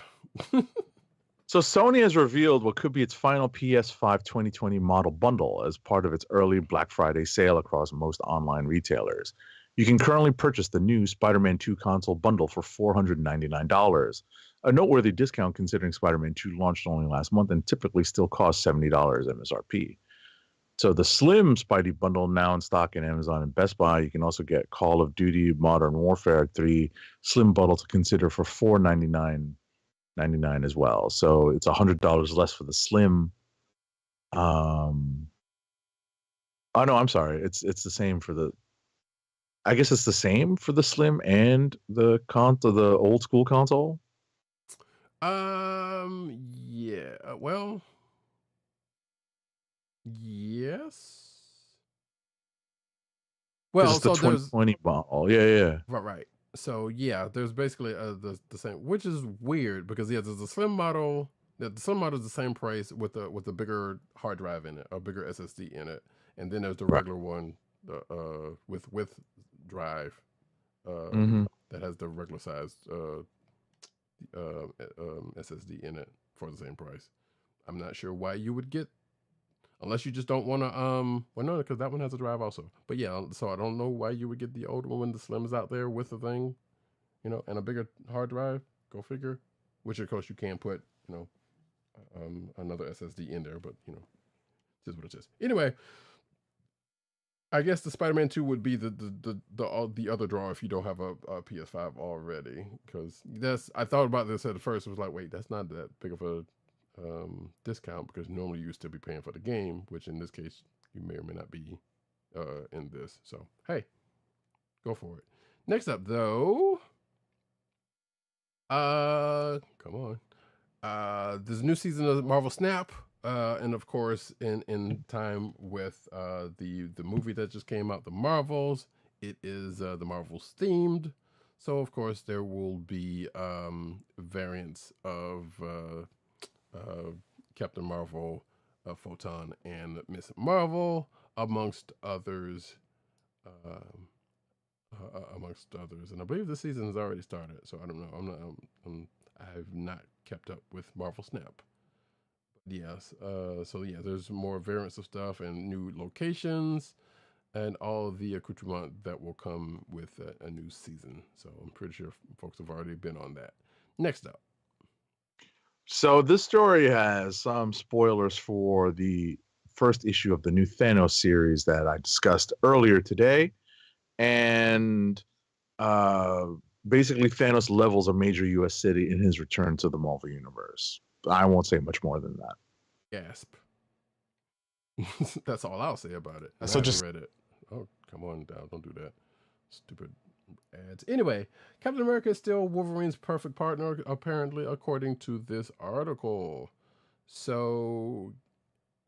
So Sony has revealed what could be its final PS5 2020 model bundle as part of its early Black Friday sale across most online retailers. You can currently purchase the new Spider-Man 2 console bundle for $499, a noteworthy discount considering Spider-Man 2 launched only last month and typically still costs $70 MSRP. So the Slim Spidey bundle now in stock in Amazon and Best Buy. You can also get Call of Duty Modern Warfare 3 Slim bundle to consider for $499.99 as well. So it's $100 less for the Slim. Oh no, I'm sorry. It's the same for the. I guess it's the same for the Slim and the old school console. Yeah. Well. Yes. Well, it's the so 2020 bundle. Yeah. Right. So yeah, there's basically the same, which is weird because there's the Slim model. The Slim model is the same price with a bigger hard drive in it, a bigger SSD in it, and then there's the regular one, with drive, that has the regular sized SSD in it for the same price. I'm not sure why you would get, unless you just don't want to, well, no, because that one has a drive also. But yeah, so I don't know why you would get the old one when the Slim is out there with the thing, and a bigger hard drive. Go figure. Which, of course, you can put, another SSD in there, but, it is what it is. Anyway, I guess the Spider-Man 2 would be the other draw if you don't have a PS5 already. Because I thought about this at first. It was like, wait, that's not that big of a discount, because normally you still be paying for the game, which in this case you may or may not be in this. So hey, go for it. Next up though, come on, there's a new season of Marvel Snap, and of course in time with the movie that just came out, The Marvels. It is the Marvels themed, so of course there will be variants of Captain Marvel, Photon, and Miss Marvel, amongst others. And I believe the season has already started, so I don't know. I've not kept up with Marvel Snap. But yes, so yeah, there's more variants of stuff and new locations, and all of the accoutrement that will come with a new season. So I'm pretty sure folks have already been on that. Next up. So this story has some spoilers for the first issue of the new Thanos series that I discussed earlier today. And basically Thanos levels a major U.S. city in his return to the Marvel Universe. I won't say much more than that. Gasp. That's all I'll say about it. So I just haven't read it. Oh, come on, Dow, don't do that. Stupid ads. Anyway, Captain America is still Wolverine's perfect partner, apparently, according to this article. So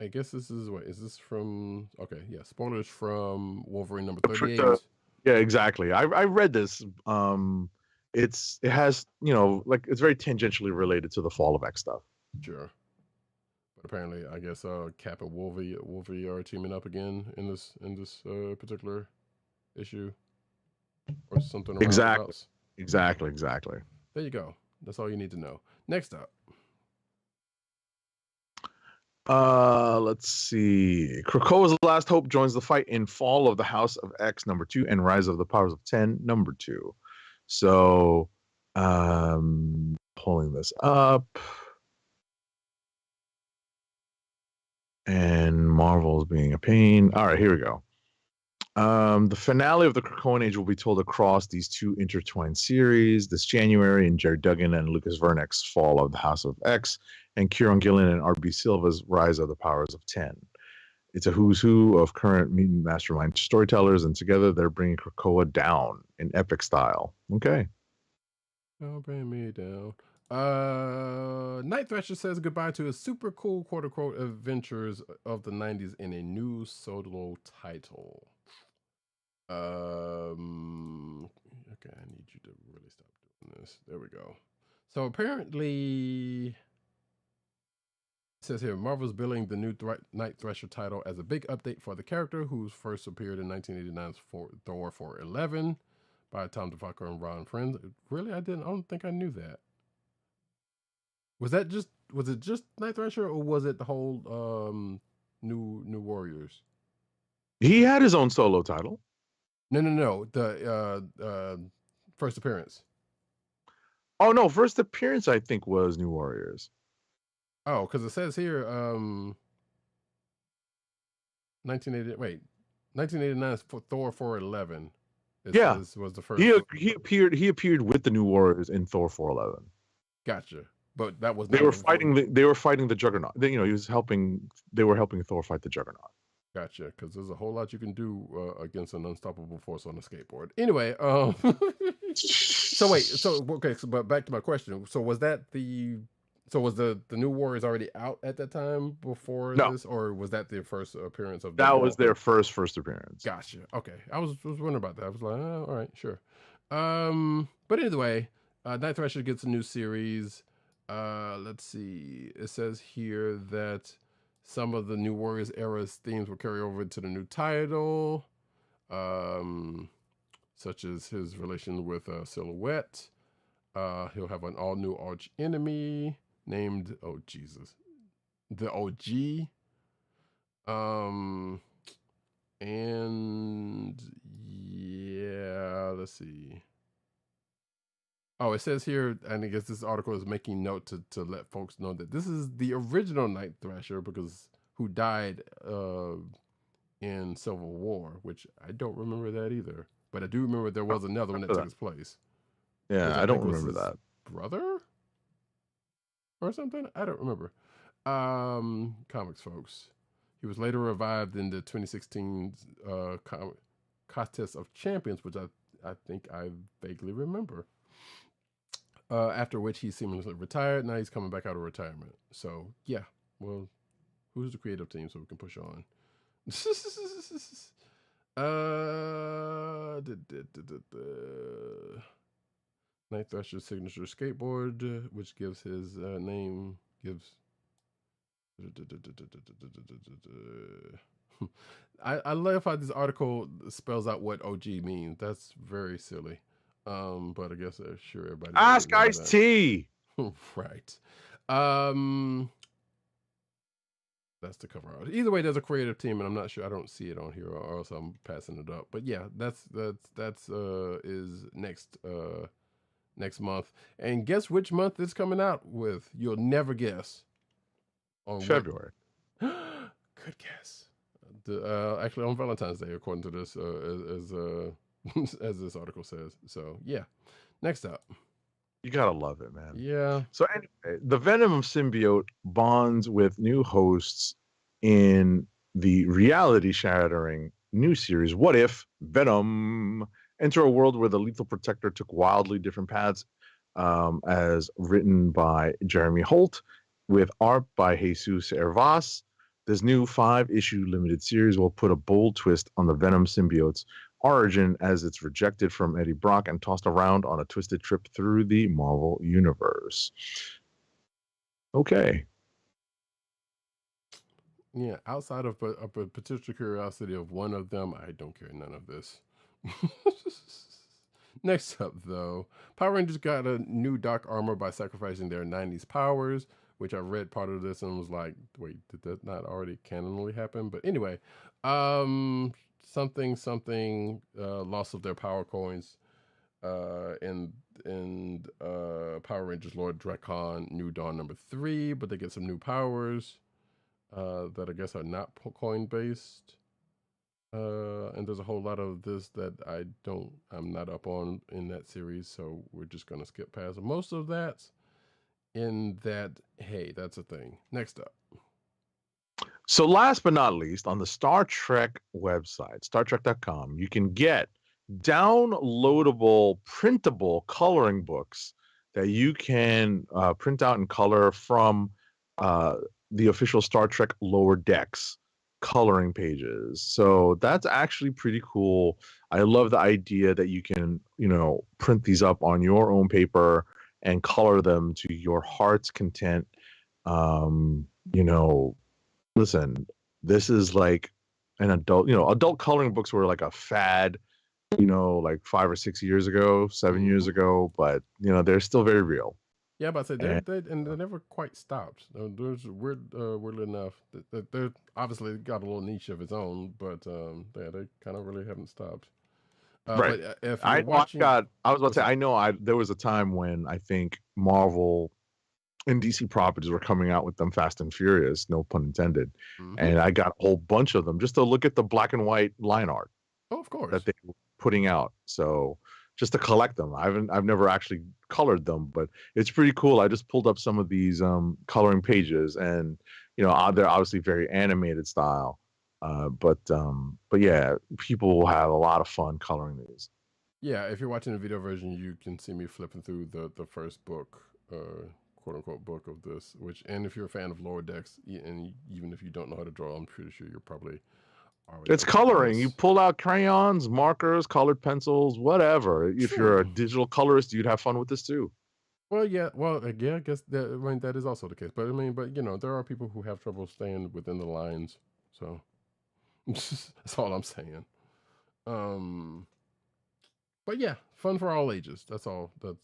I guess this is is this from? Okay, yeah, spoilers from Wolverine number 38. Yeah, exactly. I read this. It has, it's very tangentially related to the Fall of X stuff. Sure. But apparently, I guess Cap and Wolverine are teaming up again in this particular issue, or something. Exactly. There you go. That's all you need to know. Next up. Let's see. Krakoa's Last Hope joins the fight in Fall of the House of X #2 and Rise of the Powers of 10 #2. So, pulling this up, and Marvel's being a pain. All right, here we go. The finale of the Krakoan Age will be told across these two intertwined series this January in Jerry Duggan and Lucas Vernick's Fall of the House of X and Kieron Gillen and R.B. Silva's Rise of the Powers of 10. It's a who's who of current mutant mastermind storytellers, and together they're bringing Krakoa down in epic style. Okay. Don't bring me down. Night Thrasher says goodbye to his super cool quote-unquote adventures of the 90s in a new solo title. Okay, I need you to really stop doing this. There we go. So apparently, it says here, Marvel's billing the new Night Thrasher title as a big update for the character, who's first appeared in 1989's Thor 411. by Tom DeFalco and Ron Friends. Really, I don't think I knew that. Was it just Night Thrasher, or was it the whole New Warriors? He had his own solo title. No. The first appearance. Oh no, first appearance I think was New Warriors. Oh, because it says here 1989 for Thor 411. Says was the first. He appeared with the New Warriors in Thor 411. Gotcha. But that was they were fighting the Juggernaut. They were helping Thor fight the Juggernaut. Gotcha, because there's a whole lot you can do against an unstoppable force on a skateboard. Anyway, but back to my question. So was that was the New Warriors already out at that time before this, or was that their first appearance of? That was their first appearance. Gotcha. Okay, I was wondering about that. I was like, all right, sure. But anyway, Night Thrasher gets a new series. Let's see. It says here that some of the New Warriors era's themes will carry over to the new title, such as his relation with Silhouette. He'll have an all-new arch enemy named, the OG. And yeah, let's see. Oh, it says here, and I guess this article is making note to let folks know that this is the original Night Thrasher, who died in Civil War, which I don't remember that either. But I do remember there was another one that took his place. Yeah, I don't remember that. Brother? Or something? I don't remember. Comics, folks. He was later revived in the 2016 Contest of Champions, which I think I vaguely remember. After which he seemingly retired. Now he's coming back out of retirement. So yeah, well, who's the creative team so we can push on? Night Thrasher's signature skateboard, which gives his name I love how this article spells out what OG means. That's very silly. But I guess sure everybody ask Ice-T. Right. That's the cover art. Either way, there's a creative team, and I'm not sure. I don't see it on here, or else I'm passing it up. But yeah, that's is next month. And guess which month it's coming out with? You'll never guess. On February. Good guess. Actually, on Valentine's Day, according to this, as this article says. So yeah, next up. You gotta love it, man. Yeah. So anyway, the Venom symbiote bonds with new hosts in the reality-shattering new series What If Venom enter a world where the lethal protector took wildly different paths, as written by Jeremy Holt with art by Jesus Hervas. This new 5-issue limited series will put a bold twist on the Venom symbiote's origin, as it's rejected from Eddie Brock and tossed around on a twisted trip through the Marvel Universe. Okay. Yeah, outside of a potential curiosity of one of them, I don't care none of this. Next up, though, Power Rangers got a new Dark Armor by sacrificing their 90s powers, which I read part of this and was like, wait, did that not already canonally happen? But anyway, something loss of their power coins in Power Rangers Lord Drakon New Dawn #3, but they get some new powers that I guess are not coin based. And there's a whole lot of this that I'm not up on in that series, so we're just gonna skip past most of that. In that, hey, that's a thing. Next up. So last but not least, on the Star Trek website, StarTrek.com, you can get downloadable, printable coloring books that you can print out and color from the official Star Trek Lower Decks coloring pages. So that's actually pretty cool. I love the idea that you can, print these up on your own paper and color them to your heart's content. Listen, this is like an adult, adult coloring books were like a fad like 5 or 6 years ago, 7 years ago, but they're still very real. Yeah, but I said And they never quite stopped. There's weirdly enough that they're obviously got a little niche of its own, but they kind of really haven't stopped. right. But if I you're know I've watching, got. I was about to what's say. that? I know. There was a time when I think Marvel and DC properties were coming out with them Fast and Furious, no pun intended, Mm-hmm. and I got a whole bunch of them just to look at the black and white line art Oh, of course. that they were putting out. So just to collect them. I've never actually colored them, but it's pretty cool. I just pulled up some of these coloring pages, and they're obviously very animated style. But yeah, people will have a lot of fun coloring these. Yeah, if you're watching the video version, you can see me flipping through the first book, quote unquote book of this. And if you're a fan of lower decks, and even if you don't know how to draw, I'm pretty sure you're probably already. It's coloring. You pull out crayons, markers, colored pencils, whatever. If you're a digital colorist, you'd have fun with this too. Well, yeah. Well, yeah. I guess that is also the case. But there are people who have trouble staying within the lines. So that's all I'm saying. But yeah, fun for all ages. That's all. That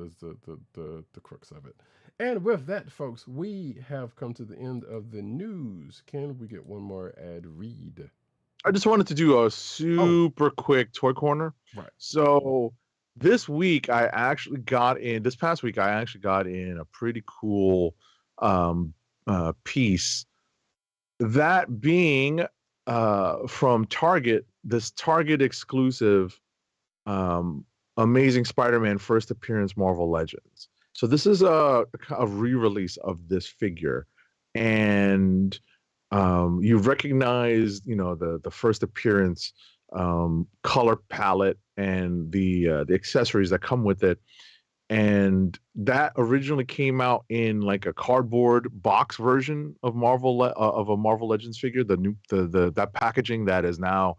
is the crux of it. And with that, folks, we have come to the end of the news. Can we get one more ad read? I just wanted to do a super quick toy corner. Right. So this past week, I actually got in a pretty cool piece. That being from Target, this Target exclusive Amazing Spider-Man first appearance Marvel Legends. So this is a re-release of this figure, and you recognize the first appearance color palette and the accessories that come with it, and that originally came out in like a cardboard box version of of a Marvel Legends figure. That packaging that is now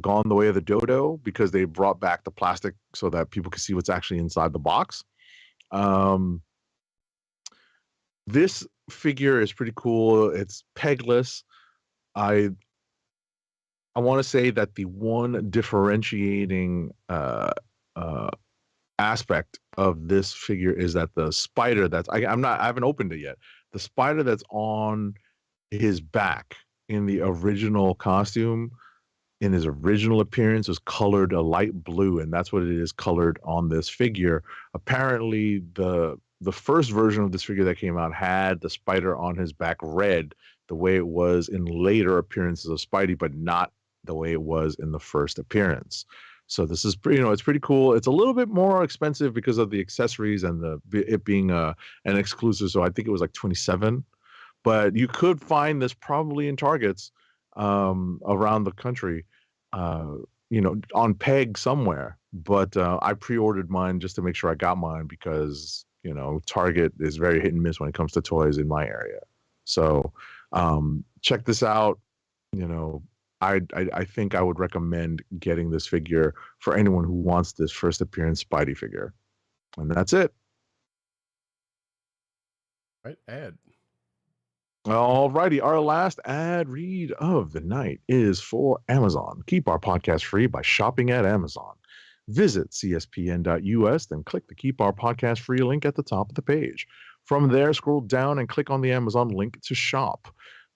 gone the way of the dodo, because they brought back the plastic so that people can see what's actually inside the box. This figure is pretty cool. It's pegless. I want to say that the one differentiating aspect of this figure is that the spider I haven't opened it yet. The spider that's on his back in the original costume, in his original appearance, was colored a light blue, and that's what it is colored on this figure. Apparently, the first version of this figure that came out had the spider on his back red, the way it was in later appearances of Spidey, but not the way it was in the first appearance. So this is it's pretty cool. It's a little bit more expensive because of the accessories and it being an exclusive. So I think it was like $27, but you could find this probably in Targets around the country, on peg somewhere. But I pre-ordered mine just to make sure I got mine, because Target is very hit and miss when it comes to toys in my area. So check this out. I think I would recommend getting this figure for anyone who wants this first appearance Spidey figure. And that's it. Right, ad. Alrighty, our last ad read of the night is for Amazon. Keep our podcast free by shopping at Amazon. Visit cspn.us, then click the Keep Our Podcast Free link at the top of the page. From there, scroll down and click on the Amazon link to shop.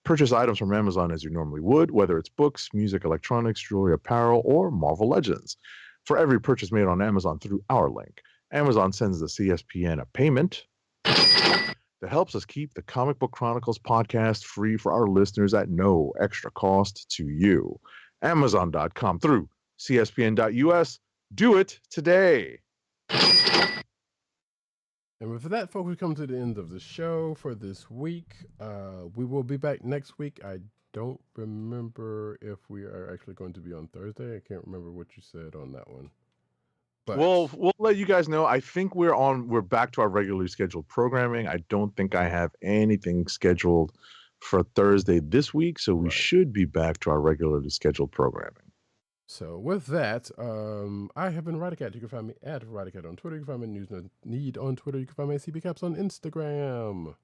Purchase items from Amazon as you normally would, whether it's books, music, electronics, jewelry, apparel, or Marvel Legends. For every purchase made on Amazon through our link, Amazon sends the CSPN a payment that helps us keep the Comic Book Chronicles podcast free for our listeners at no extra cost to you. Amazon.com through CSPN.us. Do it today. And with that, folks, we come to the end of the show for this week. We will be back next week. I don't remember if we are actually going to be on Thursday. I can't remember what you said on that one. But we'll let you guys know. I think we're back to our regularly scheduled programming. I don't think I have anything scheduled for Thursday this week, so we should be back to our regularly scheduled programming. So with that, I have been Roddykat. You can find me at Roddykat on Twitter. You can find me News Need on Twitter. You can find me at CBCaps on Instagram.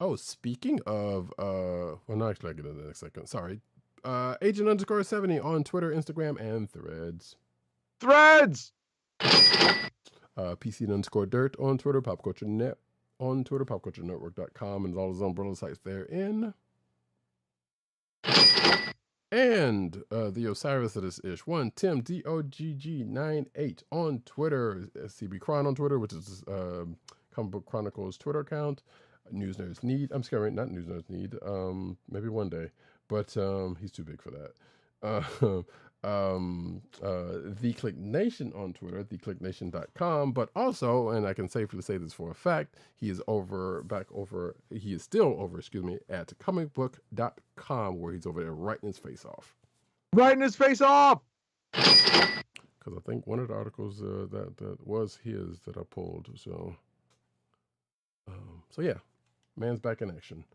Oh, speaking of, well, no, actually, I get it in the next second. Sorry. Agent_70 on Twitter, Instagram, and Threads. Threads! PC_Dirt on Twitter, Pop Culture Net on Twitter, popculturenetwork.com, and all his umbrella sites therein. And the Osiris of this ish one, Tim DOGG98 on Twitter, CB Chron on Twitter, which is Comic Book Chronicles Twitter account. News Nerds Need. I'm scared, not News Nerds Need. Maybe one day, but he's too big for that. The Kliq Nation on Twitter, thekliqnation.com, but also, and I can safely say this for a fact, he is still over at comicbook.com, where he's over there writing his face off. Writing his face off! Because I think one of the articles that was his that I pulled, so yeah, man's back in action.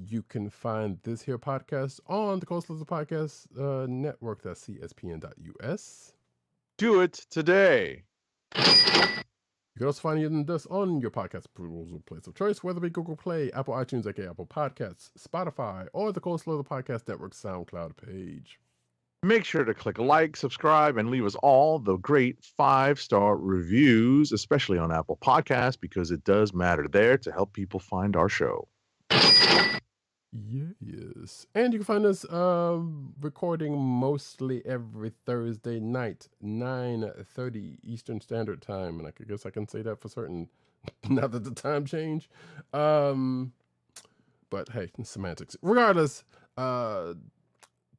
You can find this here podcast on the Coastal Podcast Network. That's cspn.us. Do it today. You can also find this on your podcast approval place of choice, whether it be Google Play, Apple iTunes, aka Apple Podcasts, Spotify, or the Coastal Podcast Network SoundCloud page. Make sure to click like, subscribe, and leave us all the great 5-star reviews, especially on Apple Podcasts, because it does matter there to help people find our show. Yes. And you can find us recording mostly every Thursday night, 9:30 Eastern Standard Time. And I guess I can say that for certain now that the time change. But hey, semantics. Regardless,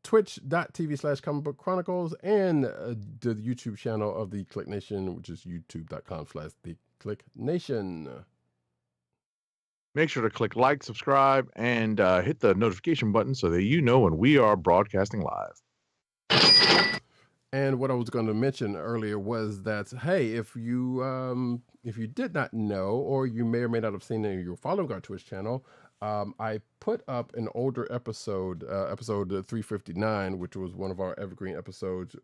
twitch.tv/Comic Book Chronicles and the YouTube channel of the Kliq Nation, which is youtube.com/thekliqnation. Make sure to click like, subscribe, and hit the notification button so that you know when we are broadcasting live. And what I was going to mention earlier was that, hey, if you did not know, or you may or may not have seen it, you're following our Twitch channel, I put up an older episode, episode 359, which was one of our evergreen episodes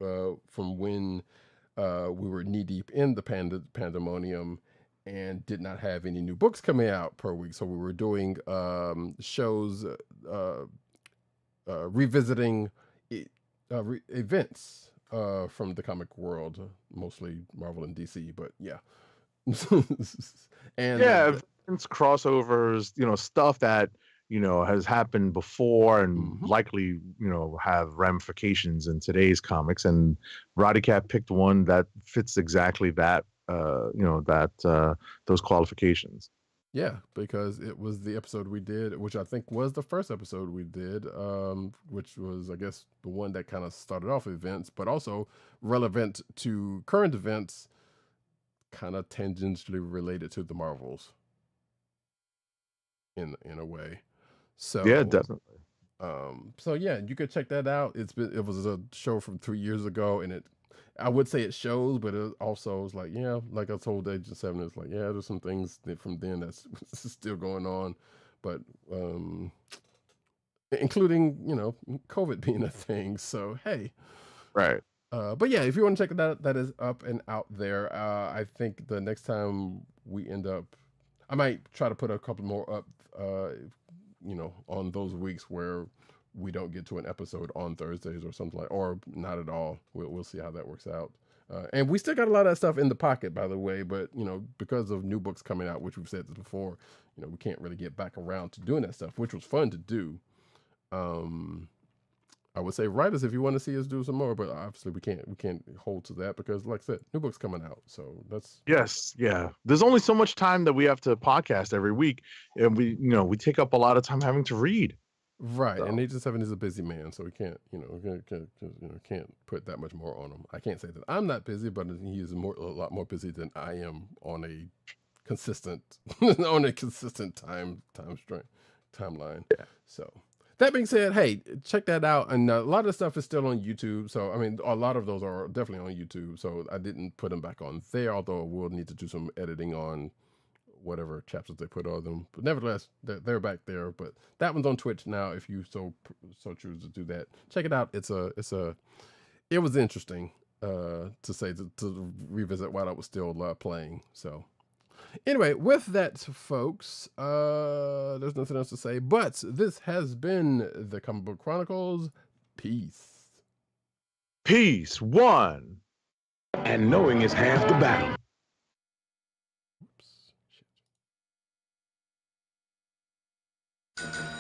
from when we were knee deep in the pandemonium and did not have any new books coming out per week. So we were doing shows revisiting events from the comic world, mostly Marvel and DC, but yeah. And events, crossovers, stuff that has happened before and likely have ramifications in today's comics. And Roddykat picked one that fits exactly that those qualifications. Yeah, because it was the episode we did, which I think was the first episode we did, which was, I guess, the one that kind of started off events, but also relevant to current events, kind of tangentially related to the Marvels in a way. So yeah, definitely. So yeah, you could check that out. It was a show from 3 years ago, and I would say it shows, but it also is like, yeah, like I told Agent 7, it's like, yeah, there's some things from then that's still going on, but including, COVID being a thing. So, hey. Right. But yeah, if you want to check it out, that is up and out there. I think the next time we end up, I might try to put a couple more up, on those weeks where we don't get to an episode on Thursdays or something or not at all. We'll see how that works out. And we still got a lot of that stuff in the pocket, by the way, but because of new books coming out, which we've said this before, we can't really get back around to doing that stuff, which was fun to do. I would say write us if you want to see us do some more, but obviously we can't hold to that because, like I said, new books coming out. So that's yeah. There's only so much time that we have to podcast every week, and we take up a lot of time having to read. Right, so. And Agent 7 is a busy man, so we can't can't put that much more on him. I can't say that I'm not busy, but he is a lot more busy than I am on a consistent timeline. Yeah. So that being said, hey, check that out, and a lot of the stuff is still on YouTube. So I mean, a lot of those are definitely on YouTube. So I didn't put them back on there, although we'll need to do some editing on whatever chapters they put on them, but nevertheless they're back there. But that one's on Twitch now if you so choose to do that. Check it out. It was interesting to revisit while I was still playing. So Anyway, with that, folks, there's nothing else to say, but this has been the Comic Book Chronicles. Peace. Peace. One. And knowing is half the battle. Oops. Shit.